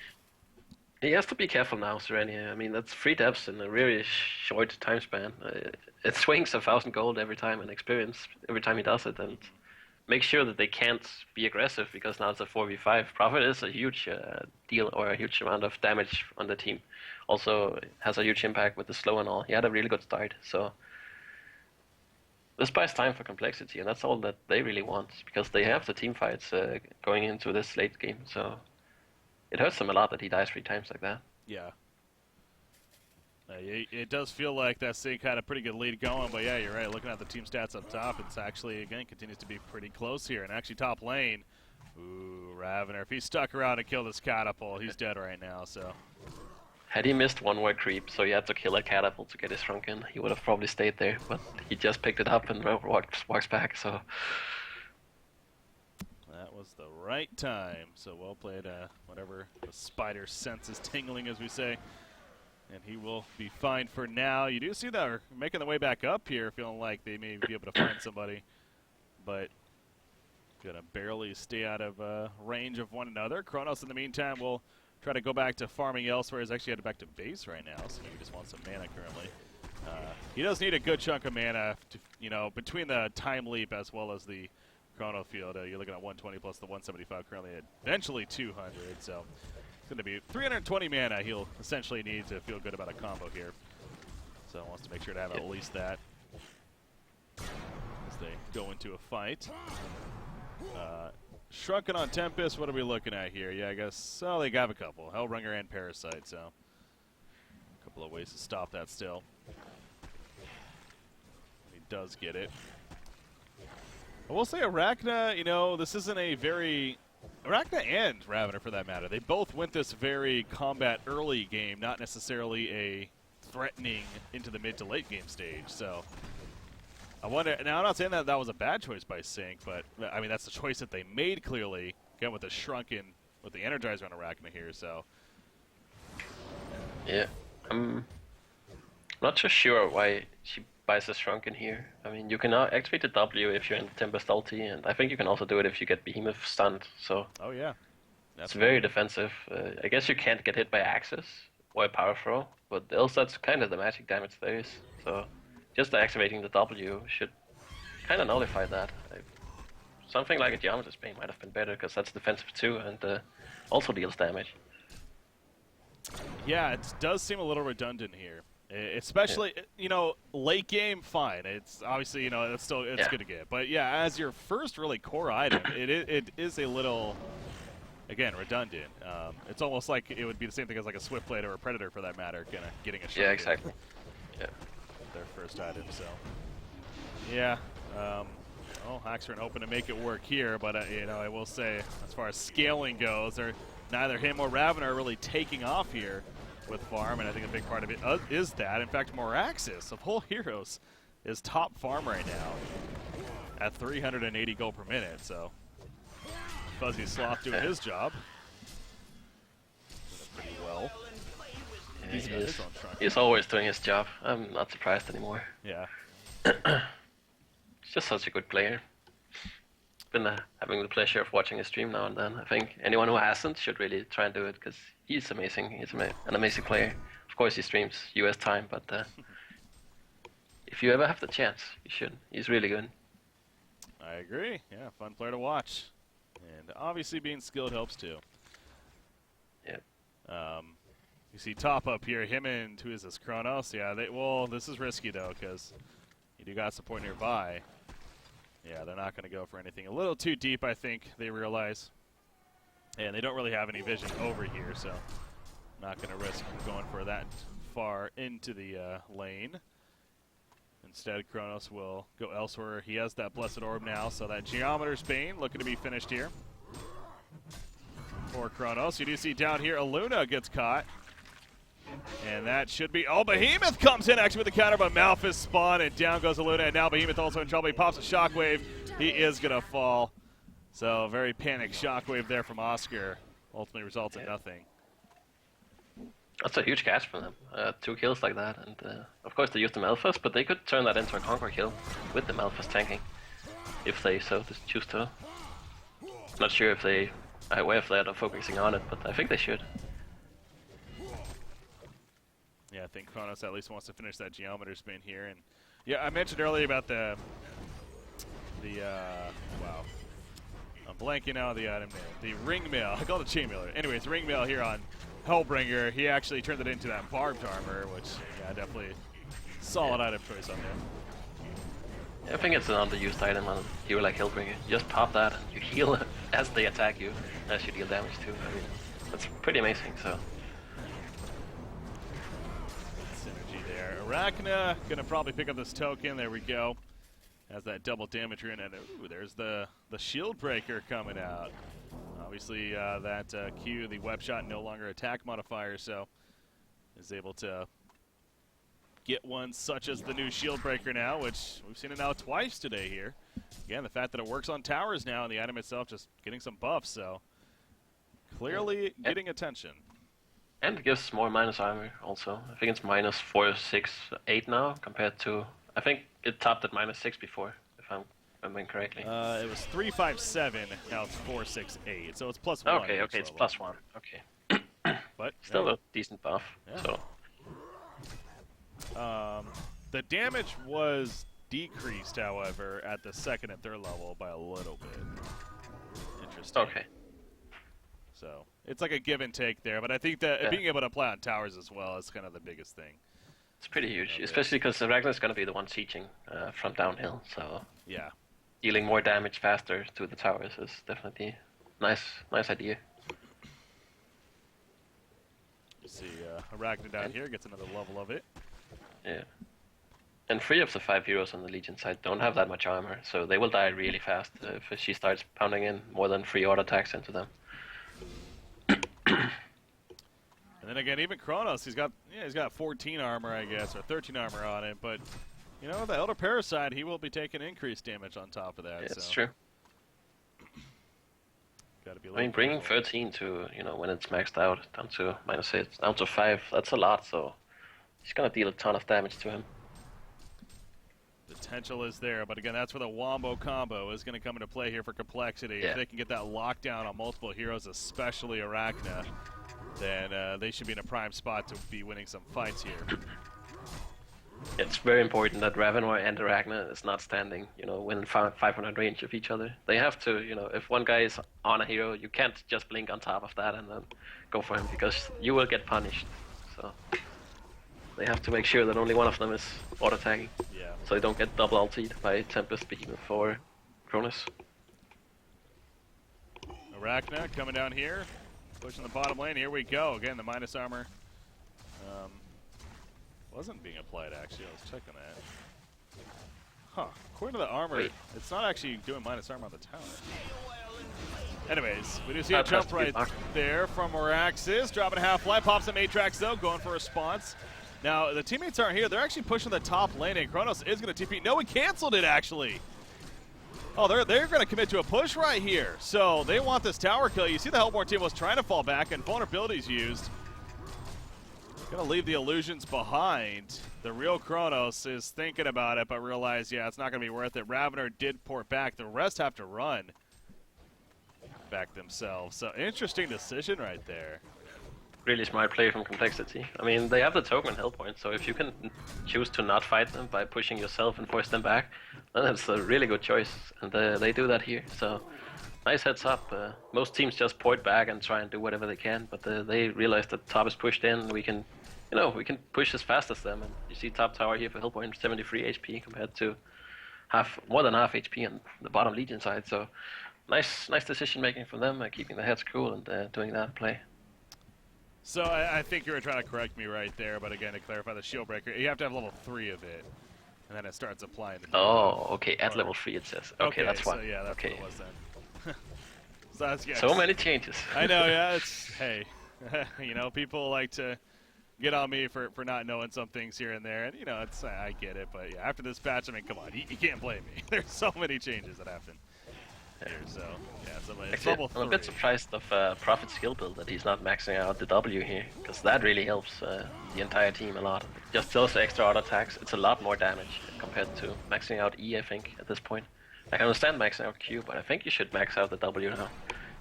He has to be careful now, Serenia. I mean, that's 3 depths in a really short time span. It swings 1,000 gold every time and experience every time he does it, and make sure that they can't be aggressive because now it's a 4v5. Prophet is a huge deal, or a huge amount of damage on the team. Also has a huge impact with the slow and all. He had a really good start, so this buys time for Complexity, and that's all that they really want because they have the team fights going into this late game. So. It hurts them a lot that he dies 3 times like that. Yeah. It does feel like that Sync had a pretty good lead going, but yeah, you're right. Looking at the team stats up top, it's actually, again, continues to be pretty close here. And actually top lane, ooh, Ravener. If he's stuck around and killed this Catapult, he's dead right now, so. Had he missed one more creep, so he had to kill a catapult to get his shrunken, he would have probably stayed there, but he just picked it up and walks back, so... That was the right time, so well played, whatever the spider sense is tingling, as we say. And he will be fine for now. You do see that they're making the way back up here, feeling like they may be able to find somebody, but gonna barely stay out of range of one another. Kronos, in the meantime, will try to go back to farming elsewhere. He's actually headed back to base right now, so he just wants some mana currently. He does need a good chunk of mana, to, between the time leap as well as the chrono field. You're looking at 120 plus the 175 currently, at eventually 200, so it's going to be 320 mana he'll essentially need to feel good about a combo here. So wants to make sure to have at least that as they go into a fight. Shrunken on Tempest, what are we looking at here? Yeah, I guess, they have a couple. Hellbringer and Parasite, so a couple of ways to stop that still. He does get it. I will say Arachna, this isn't a very... Arachna and Ravener, for that matter, they both went this very combat early game, not necessarily a threatening into the mid to late game stage, so... I wonder, now I'm not saying that was a bad choice by Sync, but I mean that's the choice that they made clearly, again with the Shrunken, with the Energizer on Arachna here, so. Yeah, I'm not so sure why she buys the Shrunken here. I mean, you can activate the W if you're in the Tempest ulti, and I think you can also do it if you get Behemoth stunned, so. Oh yeah. It's very defensive. I guess you can't get hit by Axis or a Power Throw, but else that's kind of the magic damage there is, so. Just activating the W should kind of nullify that. Something like a Geometer's Bane might have been better, because that's defensive too, and also deals damage. Yeah, it does seem a little redundant here. Especially, late game, fine. It's obviously, it's good to get. But yeah, as your first really core item, it is a little, again, redundant. It's almost like it would be the same thing as like a Swiftblade or a Predator, for that matter, kind of getting a shot. Yeah, exactly. Yeah. Their first item, so yeah. Haxorn hoping to make it work here, but I will say, as far as scaling goes, neither him or Ravener are really taking off here with farm, and I think a big part of it is that. In fact, Moraxis of whole heroes is top farm right now at 380 gold per minute. So Fuzzy Sloth doing his job pretty well. He's always doing his job. I'm not surprised anymore. Yeah. He's just such a good player. Been having the pleasure of watching his stream now and then. I think anyone who hasn't should really try and do it, because he's amazing. He's an amazing player. Of course, he streams US time, but if you ever have the chance, you should. He's really good. I agree. Yeah, fun player to watch. And obviously being skilled helps too. Yeah. You see top up here, him and who is this, Kronos? Yeah, this is risky though, because you do got support nearby. Yeah, they're not going to go for anything a little too deep, I think, they realize. And they don't really have any vision over here, so not going to risk going for that far into the lane. Instead, Kronos will go elsewhere. He has that Blessed Orb now, so that Geometer's Bane looking to be finished here for Kronos. You do see down here, Aluna gets caught. And that should be... Oh, Behemoth comes in actually with the counter, but Malphus spawn, and down goes Aluna, and now Behemoth also in trouble. He pops a Shockwave. He is going to fall. So, very panicked Shockwave there from Oscar. Ultimately results in nothing. That's a huge catch for them. 2 kills like that, and of course they used the Malphus, but they could turn that into a Conquer kill with the Malphus tanking, if they so choose to. Not sure if they are focusing on it, but I think they should. Yeah, I think Kronos at least wants to finish that Geometer spin here. And yeah, I mentioned earlier about the wow. I'm blanking out the item name. The ring mail. I call it chain mailer. Anyways, ring mail here on Hellbringer. He actually turned it into that barbed armor, which, yeah, definitely solid item choice on there. Yeah, I think it's an underused item on a hero like Hellbringer. You just pop that and you heal as they attack you, as you deal damage too. I mean, that's pretty amazing, so. Arachna gonna probably pick up this token. There we go. Has that double damage in, and ooh, there's the shield breaker coming out. Obviously, that Q, the web shot, no longer attack modifier. So is able to get one such as the new shield breaker now, which we've seen it now twice today here. Again, the fact that it works on towers now and the item itself just getting some buffs, so clearly getting attention. And it gives more minus armor also. I think it's minus 4, 6, 8 now compared to, I think it topped at -6 before, if I'm remembering correctly. It was 3, 5, 7. Now it's 4, 6, 8. So it's +1. Okay, okay, it's +1. Okay. But still a decent buff. Yeah. So. The damage was decreased, however, at the 2nd and 3rd level by a little bit. Interesting. Okay. So it's like a give and take there, but I think that being able to play on towers as well is kind of the biggest thing. It's pretty huge, especially because Ragnar's going to be the one sieging from downhill, so yeah, dealing more damage faster to the towers is definitely nice idea. You see Ragnar down here gets another level of it. Yeah. And 3 of the 5 heroes on the Legion side don't have that much armor, so they will die really fast if she starts pounding in more than 3 auto attacks into them. And then again, even Kronos, he's got 14 armor, I guess, or 13 armor on it. But you know, the Elder Parasite, he will be taking increased damage on top of that. Yeah, it's so. true. Gotta be. I mean, bringing 13 to when it's maxed out down to -8, down to 5, that's a lot. So he's gonna deal a ton of damage to him. Potential is there, but again, that's where the Wombo combo is going to come into play here for Complexity. Yeah. If they can get that lockdown on multiple heroes, especially Arachna, then they should be in a prime spot to be winning some fights here. It's very important that Ravenor and Arachna is not standing, within 500 range of each other. They have to, if one guy is on a hero, you can't just blink on top of that and then go for him, because you will get punished. So they have to make sure that only one of them is auto-tagging. Yeah. So they don't get double ultied by Tempest Behemoth for Cronus. Arachna coming down here, pushing the bottom lane. Here we go. Again, the minus armor wasn't being applied, actually. I was checking that. Huh. According to the armor, it's not actually doing minus armor on the tower. Anyways, we do see a jump right there from Araxis. Dropping half-life. Pops some Matrax, though, going for a response. Now, the teammates aren't here. They're actually pushing the top lane, and Kronos is going to TP. No, he canceled it, actually. Oh, they're going to commit to a push right here. So they want this tower kill. You see the Hellborn team was trying to fall back, and vulnerabilities used. Going to leave the illusions behind. The real Kronos is thinking about it, but realized, yeah, it's not going to be worth it. Ravener did port back. The rest have to run back themselves. So interesting decision right there. Really smart play from Complexity. I mean, they have the token health point, so if you can choose to not fight them by pushing yourself and force them back, then it's a really good choice. And they do that here, so nice heads up. Most teams just port back and try and do whatever they can, but they realize that top is pushed in. We can, we can push as fast as them. And you see top tower here for health point 73 HP compared to more than half HP on the bottom Legion side. So nice decision making from them, keeping their heads cool and doing that play. So I think you were trying to correct me right there, but again, to clarify the shield breaker, you have to have level 3 of it, and then it starts applying the okay, at level 3 it says. Okay, that's fine. So yeah, that's what it was then. So that's, yeah, so many changes. I know, yeah, hey, people like to get on me for not knowing some things here and there, and it's I get it, but yeah, after this patch, I mean, come on, you can't blame me. There's so many changes that happen. Here, so yeah, it's level 3. I'm a bit surprised of Prophet's skill build that he's not maxing out the W here, because that really helps the entire team a lot. Just those extra auto attacks, it's a lot more damage compared to maxing out E, I think, at this point. I can understand maxing out Q, but I think you should max out the W now,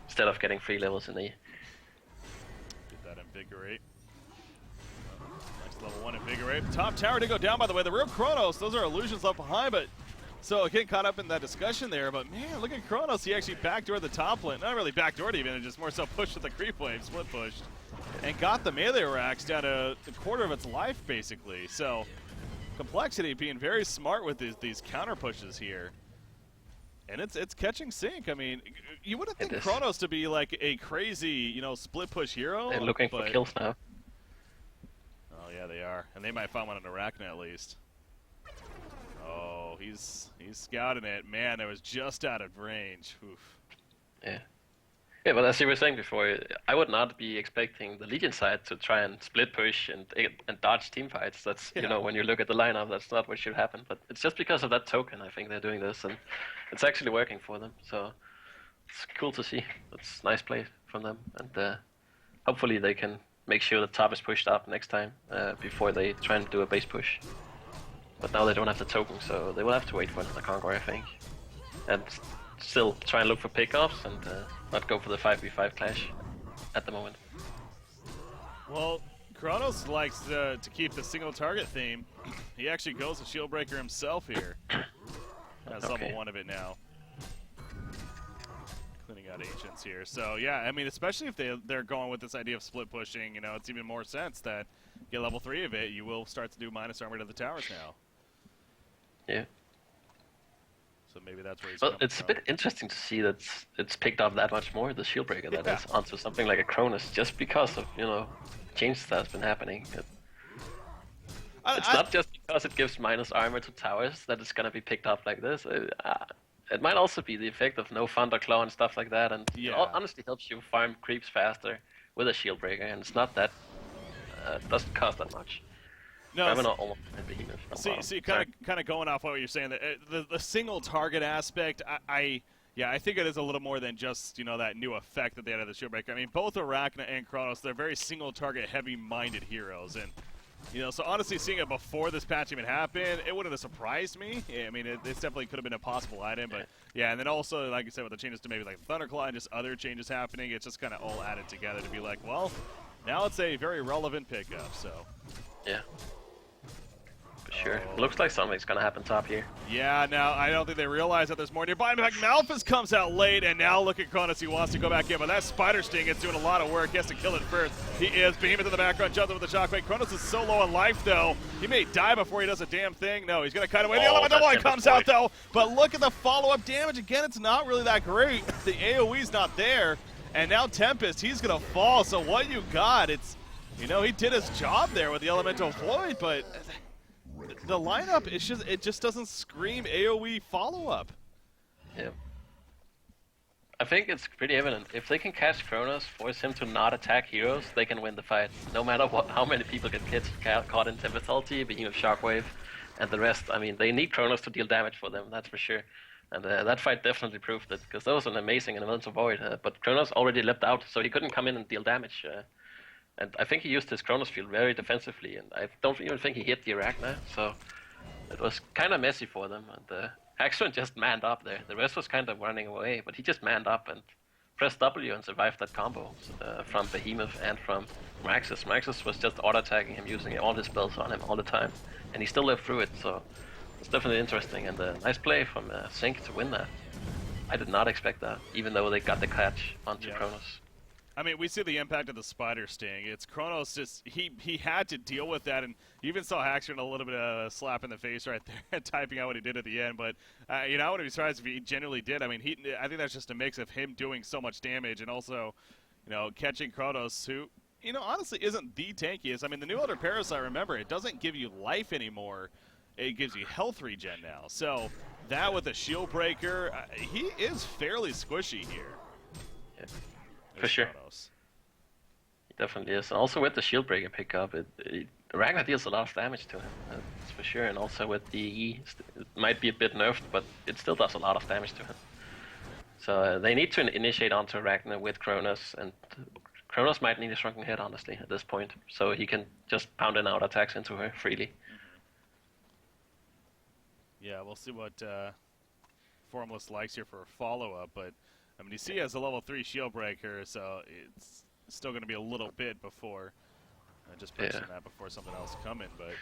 instead of getting 3 levels in E. Get that Invigorate. Next level 1 Invigorate. Top tower to go down, by the way. The real Kronos, those are illusions left behind, but so getting caught up in that discussion there, but man, look at Kronos. He actually backdoored the top lane. Not really backdoored even, just more so pushed with the creep wave, split pushed, and got the melee racks down to a quarter of its life, basically. So Complexity being very smart with these counter pushes here. And it's catching sync. I mean, you wouldn't think Kronos to be like a crazy, split push hero. They're looking for kills now. Oh yeah, they are. And they might find one on Arachna at least. Oh, he's scouting it. Man, it was just out of range. Oof. Yeah. Yeah, but as you were saying before, I would not be expecting the Legion side to try and split push and dodge team fights. That's Yeah. when you look at the lineup, that's not what should happen. But it's just because of that token, I think they're doing this, and it's actually working for them. So it's cool to see. It's nice play from them, and hopefully they can make sure the top is pushed up next time before they try and do a base push. But now they don't have the token, so they will have to wait for another Conqueror, I think, and still try and look for pickoffs and not go for the 5v5 clash at the moment. Well, Kronos likes to keep the single target theme. He actually goes to Shieldbreaker himself here. Has level 1 of it now. Cleaning out agents here. So yeah, I mean, especially if they're going with this idea of split pushing, it's even more sense that get level 3 of it, you will start to do minus armor to the towers now. Yeah. So maybe that's where he's Well, coming it's from. a bit interesting to see that it's picked up that much more, the Shieldbreaker, that is, onto something like a Cronus, just because of, changes that's been happening. It's not just because it gives minus armor to towers that it's gonna be picked up like this. It might also be the effect of no Thunderclaw and stuff like that, and it honestly helps you farm creeps faster with a Shieldbreaker, and it's not that, it doesn't cost that much. No, I'm not almost at Behemoth. See, kind of going off what you're saying, the single target aspect, I think it is a little more than just that new effect that they had of the Shieldbreaker. I mean, both Arachna and Kronos, they're very single target heavy minded heroes, and so honestly, seeing it before this patch even happened, it wouldn't have surprised me. I mean, it definitely could have been a possible item, but yeah, and then also, like you said, with the changes to maybe like Thunderclaw and just other changes happening, it's just kind of all added together to be like, well, now it's a very relevant pickup. So yeah. Sure. Looks like something's gonna happen top here. Yeah, now I don't think they realize that there's more nearby. In fact, Malphus comes out late, and now look at Kronos. He wants to go back in, but that Spider Sting is doing a lot of work. He has to kill it first. He is. Behemoth in the background, jumps up with the shockwave. Kronos is so low on life, though. He may die before he does a damn thing. No, he's going to cut away. The Elemental One comes out, though. But look at the follow-up damage. Again, it's not really that great. The AoE's not there. And now Tempest, he's going to fall. So what you got, it's, he did his job there with the Elemental Void, but the lineup, it just doesn't scream AoE follow-up. Yeah. I think it's pretty evident. If they can catch Kronos, force him to not attack heroes, they can win the fight. No matter how many people get caught in Tempest ulti, Behemoth Shockwave, and the rest. I mean, they need Kronos to deal damage for them, that's for sure. And that fight definitely proved it, because that was an amazing Elemental Void. But Kronos already leapt out, so he couldn't come in and deal damage. And I think he used his Kronos field very defensively, and I don't even think he hit the Arachna, so it was kind of messy for them. And Haxon just manned up there. The rest was kind of running away, but he just manned up and pressed W and survived that combo from Behemoth and from Maxis. Maxis was just auto-attacking him, using all his spells on him all the time, and he still lived through it, so it's definitely interesting. And a nice play from Sync to win that. I did not expect that, even though they got the catch onto Kronos. I mean, we see the impact of the Spider Sting. It's Kronos just, he had to deal with that, and you even saw Haxon a little bit of a slap in the face right there, typing out what he did at the end, but, I wouldn't be surprised if he genuinely did. I mean, I think that's just a mix of him doing so much damage and also, catching Kronos, who, honestly isn't the tankiest. I mean, the new Elder Parasite, remember, it doesn't give you life anymore. It gives you health regen now. So, that with a Shield Breaker, he is fairly squishy here. Yeah. For sure. He definitely is. Also with the Shield Breaker pickup, Ragnar deals a lot of damage to him, that's for sure. And also with the E, it might be a bit nerfed, but it still does a lot of damage to him. So they need to initiate onto Ragnar with Kronos, and Kronos might need a Shrunken Head, honestly, at this point. So he can just pound in out attacks into her freely. Yeah, we'll see what Formless likes here for a follow-up, but I mean, you see he has a level 3 Shield Breaker, so it's still going to be a little bit before, just pushing that before something else coming, but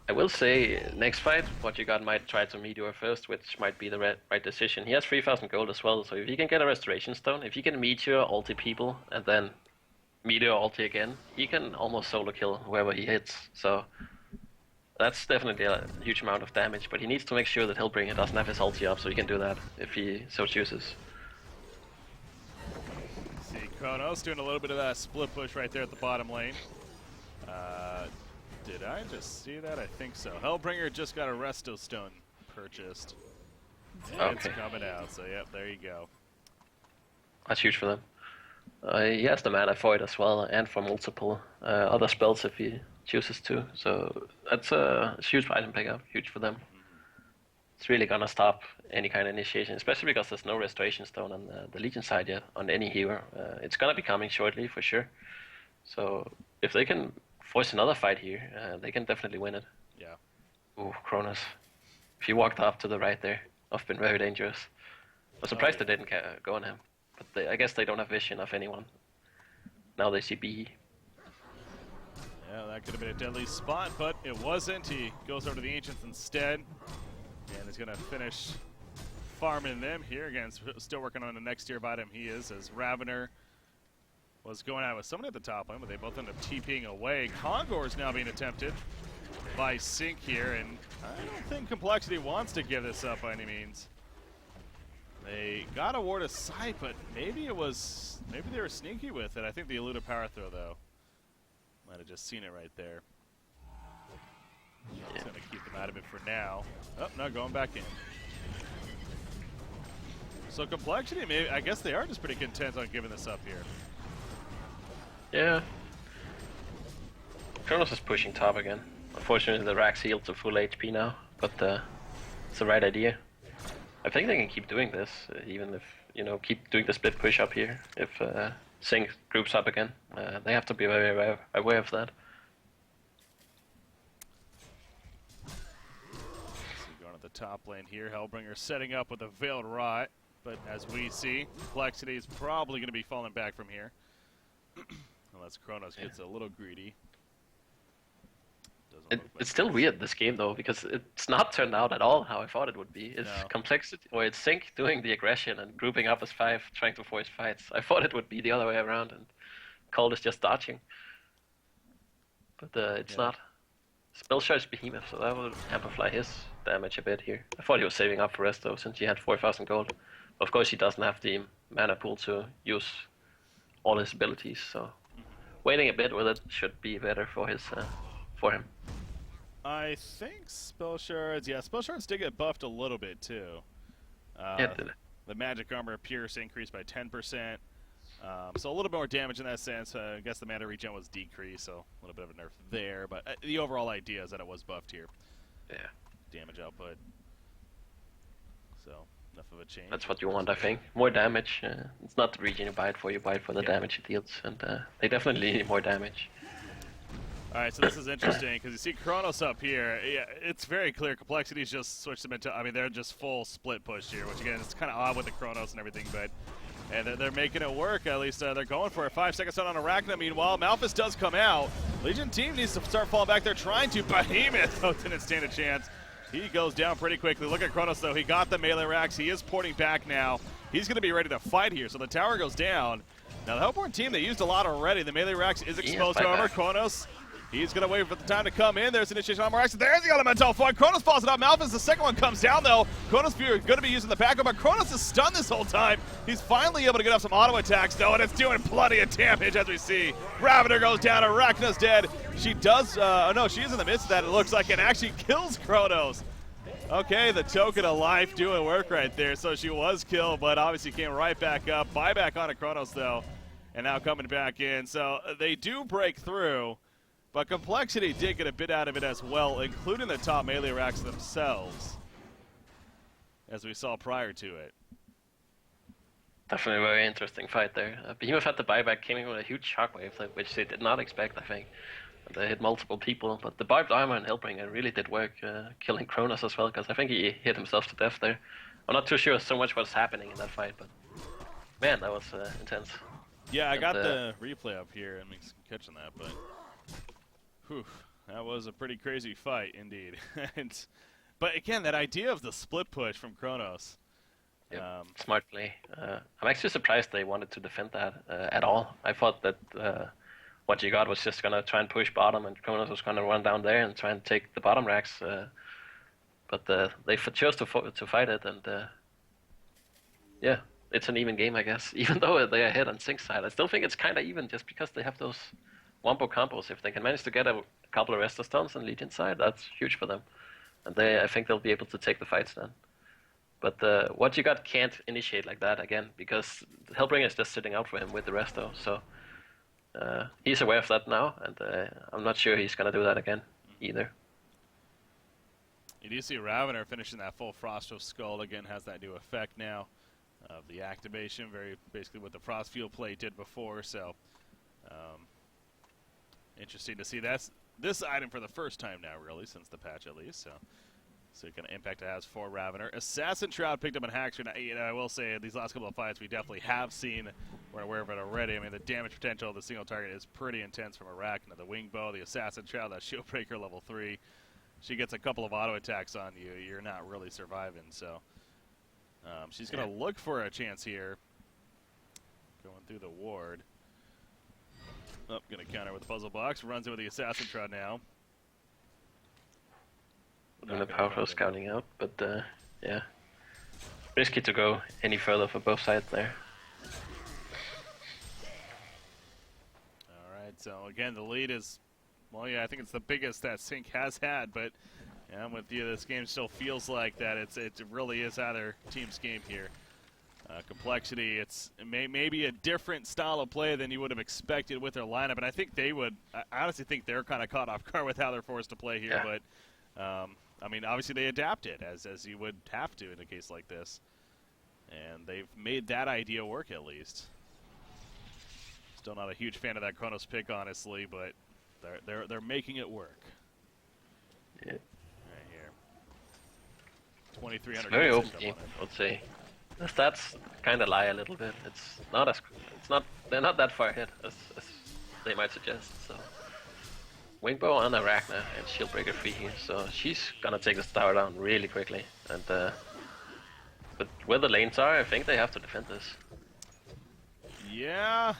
I will say, next fight, what you got might try to Meteor first, which might be the right decision. He has 3,000 gold as well, so if he can get a Restoration Stone, if he can Meteor, ulti people, and then Meteor ulti again, he can almost solo kill whoever he hits, so that's definitely a huge amount of damage, but he needs to make sure that Hellbringer doesn't have his ulti up, so he can do that if he so chooses. See, Kronos doing a little bit of that split push right there at the bottom lane. Did I just see that? I think so. Hellbringer just got a Resto Stone purchased. And it's coming out, so yep, there you go. That's huge for them. He has the mana for it as well, and for multiple other spells if he chooses to. So that's a huge item pickup, huge for them. It's really gonna stop any kind of initiation, especially because there's no restoration stone on the Legion side yet on any hero. It's gonna be coming shortly for sure. So if they can force another fight here, they can definitely win it. Yeah. Ooh, Kronos. If you walked off to the right there, I've been very dangerous. I'm surprised they didn't go on him, but I guess they don't have vision of anyone. Now they see B. Yeah, that could have been a deadly spot, but it wasn't. He goes over to the Ancients instead, and is going to finish farming them here. Again, still working on the next tier of item he is, as Ravener was going out with someone at the top lane, but they both end up TPing away. Kongor is now being attempted by Sync here, and I don't think Complexity wants to give this up by any means. They got a ward of sight, but maybe they were sneaky with it. I think the eluded power throw, though, might have just seen it right there. Yeah. It's going to keep them out of it for now. Oh, no, going back in. So Complexity, maybe, I guess they are just pretty content on giving this up here. Yeah. Kronos is pushing top again. Unfortunately, the Rax healed to full HP now, but it's the right idea. I think they can keep doing this, even if, keep doing the split push up here. If Sync groups up again, they have to be very aware of that. So going to the top lane here, Hellbringer setting up with a Veiled Rot, but as we see, Complexity is probably going to be falling back from here. Unless Kronos gets a little greedy. It's still weird, this game, though, because it's not turned out at all how I thought it would be. It's Complexity, or it's Sync doing the aggression and grouping up as 5, trying to force fights. I thought it would be the other way around, and coL is just dodging. But it's not. Spellshark's Behemoth, so that will amplify his damage a bit here. I thought he was saving up for Resto, since he had 4,000 gold. Of course, he doesn't have the mana pool to use all his abilities, so waiting a bit with it should be better for him. I think Spell Shards did get buffed a little bit too. Yeah, did it. The magic armor pierce increased by 10%, so a little bit more damage in that sense. I guess the mana regen was decreased, so a little bit of a nerf there, but the overall idea is that it was buffed here. Yeah. Damage output. So, enough of a change. That's what you want, I think. More damage. It's not the regen you buy it for the damage it deals, and they definitely need more damage. Alright, so this is interesting, because you see Kronos up here. Yeah, it's very clear Complexity's just switched them into, they're just full split push here, which again, it's kind of odd with the Kronos and everything, but they're making it work. At least they're going for it. 5 seconds out on Arachna. Meanwhile, Malphus does come out. Legion team needs to start falling back. They're trying to. Behemoth, though, didn't stand a chance. He goes down pretty quickly. Look at Kronos, though. He got the melee racks. He is porting back now. He's going to be ready to fight here, so the tower goes down. Now, the Hellborn team, they used a lot already. The melee racks is exposed, however. Kronos, he's going to wait for the time to come in. There's initiation on more action. There's the elemental fight. Kronos falls it up. Malphus, the second one comes down, though. Kronos going to be using the backup, but Kronos is stunned this whole time. He's finally able to get off some auto attacks, though, and it's doing plenty of damage, as we see. Ravener goes down. Arachna's dead. She does, no, she is in the midst of that, it looks like, and actually kills Kronos. Okay, the token of life doing work right there. So she was killed, but obviously came right back up. Buyback on a Kronos, though, and now coming back in. So they do break through, but Complexity did get a bit out of it as well, including the top melee racks themselves, as we saw prior to it. Definitely a very interesting fight there. Behemoth had the buyback, came in with a huge shockwave, which they did not expect, I think. They hit multiple people, but the barbed armor and Hellbringer really did work, killing Kronos as well, because I think he hit himself to death there. I'm not too sure so much what's happening in that fight, but man, that was intense. Yeah, I got the replay up here, and catching that, but whew, that was a pretty crazy fight indeed. But again, that idea of the split push from Kronos. Yep. Smart play. I'm actually surprised they wanted to defend that at all. I thought that what you got was just going to try and push bottom, and Kronos was going to run down there and try and take the bottom racks. But they chose to fight it, and yeah, it's an even game, I guess. Even though they are ahead on Sync's side, I still think it's kind of even just because they have those wombo combos. If they can manage to get a couple of Resto Stones on Legion's side, that's huge for them. And I think they'll be able to take the fights then. But what you got can't initiate like that again because Hellbringer is just sitting out for him with the resto. So he's aware of that now, and I'm not sure he's gonna do that again either. You do see Ravener finishing that full Frost of Skull again, has that new effect now of the activation, very basically what the Frost Field play did before. So interesting to see this item for the first time now, really, since the patch at least. So kind of impact it has for Ravener. Assassin Shroud picked up in Haxer. I will say, these last couple of fights, we definitely have seen, we're aware of it already. I mean, the damage potential of the single target is pretty intense from Arachna. The Wing Bow, the Assassin Shroud, that Shield Breaker level 3. She gets a couple of auto attacks on you, you're not really surviving. So she's going to look for a chance here. Going through the ward. Oh, going to counter with the Puzzle Box. Runs in with the Assassin Shroud now. And the powerful scouting out, but yeah, risky to go any further for both sides there. All right, so again, the lead is, well, yeah, I think it's the biggest that Sync has had, but yeah, I'm with you. This game still feels like that. It really is either team's game here. Complexity, it's maybe a different style of play than you would have expected with their lineup, and I think they would. I honestly think they're kind of caught off guard with how they're forced to play here, yeah. but. I mean, obviously they adapted, as you would have to in a case like this. And they've made that idea work, at least. Still not a huge fan of that Chronos pick, honestly, but they're making it work. Yeah. Right here. 2,300. Very open game, I would say. The stats kind of lie a little bit. They're not that far ahead as they might suggest, so. Wingbow on Arachna and Shieldbreaker free here, so she's gonna take the tower down really quickly. And but where the lanes are, I think they have to defend this. Yeah,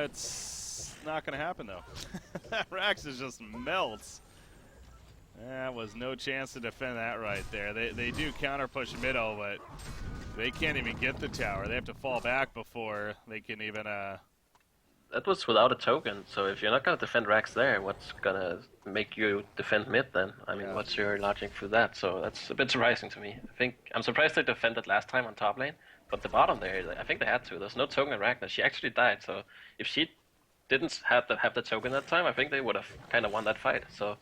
it's not gonna happen though. Raxus just melts. That was no chance to defend that right there. They do counter push middle, but they can't even get the tower. They have to fall back before they can even That was without a token, so if you're not gonna defend Rax there, what's gonna make you defend mid then? I mean, what's your logic for that? So that's a bit surprising to me. I'm surprised they defended last time on top lane, but the bottom there, I think they had to. There's no token on Ragnar. She actually died, so if she didn't have the token that time, I think they would have kind of won that fight. So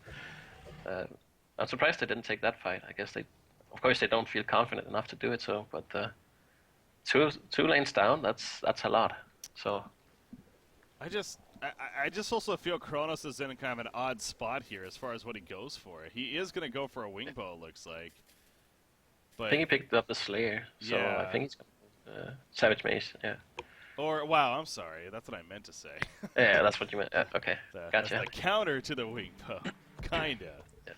I'm surprised they didn't take that fight. I guess of course they don't feel confident enough to do it. So, but two lanes down, that's a lot. So. I just also feel Kronos is in kind of an odd spot here as far as what he goes for. He is going to go for a wing bow, it looks like. But I think he picked up the Slayer, so yeah. I think he's Savage Mace, yeah. Or, wow, I'm sorry, that's what I meant to say. Yeah, that's what you meant. Okay, gotcha. That's the counter to the wing bow, kinda. Yeah.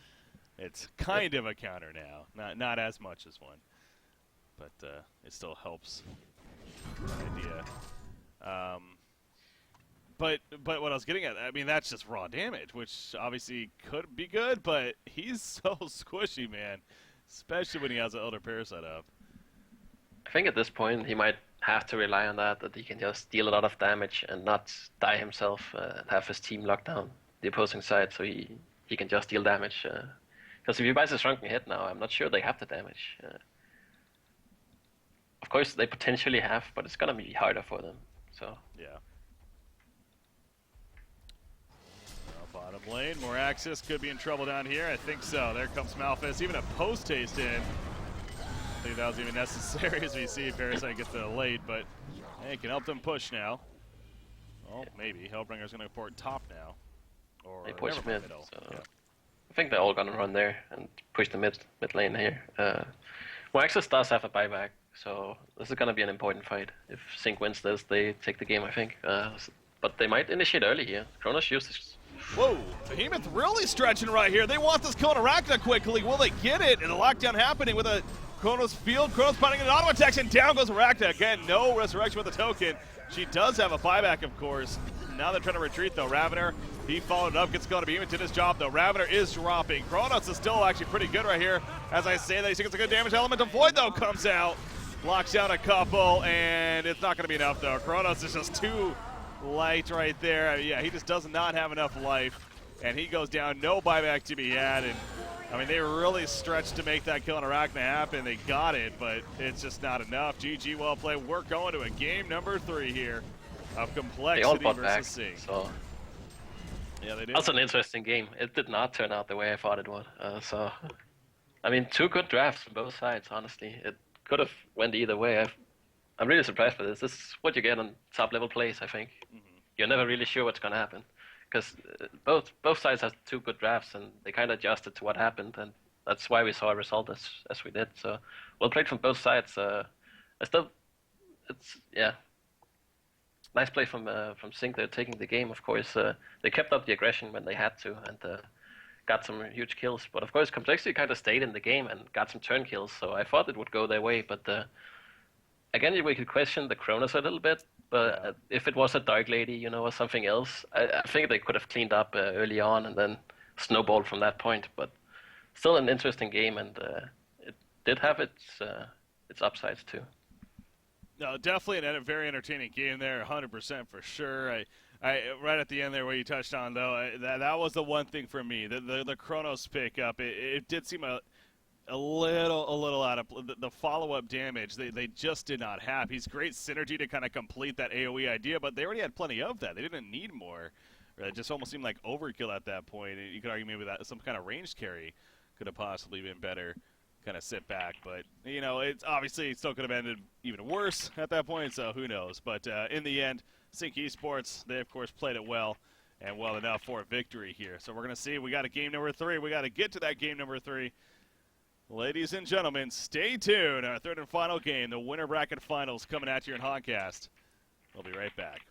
It's kind of a counter now, not as much as one, but it still helps. The idea. But what I was getting at, I mean, that's just raw damage, which obviously could be good, but he's so squishy, man, especially when he has an Elder Parasite up. I think at this point he might have to rely on that he can just deal a lot of damage and not die himself and have his team lock down the opposing side so he can just deal damage. Because if he buys a Shrunken Head now, I'm not sure they have the damage. Of course they potentially have, but it's going to be harder for them. So yeah. Bottom lane, more access, could be in trouble down here. I think so. There comes Malphus. Even a post haste in. I think that was even necessary as we see Parasite gets delayed, but hey, can help them push now. Well, maybe. Hellbringer's going to port top now. Or they push mid. Middle. So Yeah. I think they're all going to run there and push the mid lane here. Well, Access does have a buyback, so this is going to be an important fight. If Sync wins this, they take the game, I think. But they might initiate early here. Kronos uses. Whoa, Behemoth really stretching right here. They want this kill on Arachna quickly. Will they get it? And a lockdown happening with a Kronos field. Kronos finding an auto attacks and down goes Arachna. Again, no resurrection with the token. She does have a buyback, of course. Now they're trying to retreat though. Ravener, he followed up, gets going to Behemoth, did his job though. Ravener is dropping. Kronos is still actually pretty good right here. As I say that, he gets a good damage element. Void though comes out, blocks out a couple, and it's not going to be enough though. Kronos is just too light right there. Yeah, he just does not have enough life, and he goes down. No buyback to be had, and I mean, they really stretched to make that kill on Arachna happen. They got it, but it's just not enough. GG, well played. We're going to a game number 3 here of They all Complexity bought back, versus Sig. so Yeah, they did. that's an interesting game. It did not turn out the way I thought it would. So, I mean, 2 good drafts from both sides. Honestly, it could have went either way. I'm really surprised by this. This is what you get on top level plays. I think you're never really sure what's gonna happen because both sides have 2 good drafts and they kind of adjusted to what happened, and that's why we saw a result as we did. So, well played from both sides. I still, it's yeah. Nice play from Sync. They're taking the game, of course. They kept up the aggression when they had to, and got some huge kills. But of course, Complexity kind of stayed in the game and got some turn kills. So I thought it would go their way. But again, we could question the Kronos a little bit. But if it was a Dark Lady, you know, or something else, I think they could have cleaned up early on and then snowballed from that point. But still an interesting game, and it did have its upsides too. No, definitely a very entertaining game there, 100% for sure. I right at the end there where you touched on though, that was the one thing for me. The Kronos pickup, it did seem a little out of the follow-up damage. They just did not have. He's great synergy to kind of complete that AOE idea, but they already had plenty of that. They didn't need more. It just almost seemed like overkill at that point. You could argue maybe that some kind of ranged carry could have possibly been better. Kind of sit back, but you know, it's obviously still could have ended even worse at that point, so who knows. But in the end, Sync Esports, they of course played it well and well enough for a victory here. So we're going to see. We got a game number 3. We got to get to that game number 3. Ladies and gentlemen, stay tuned. Our third and final game, the winner bracket finals, coming at you in Honcast. We'll be right back.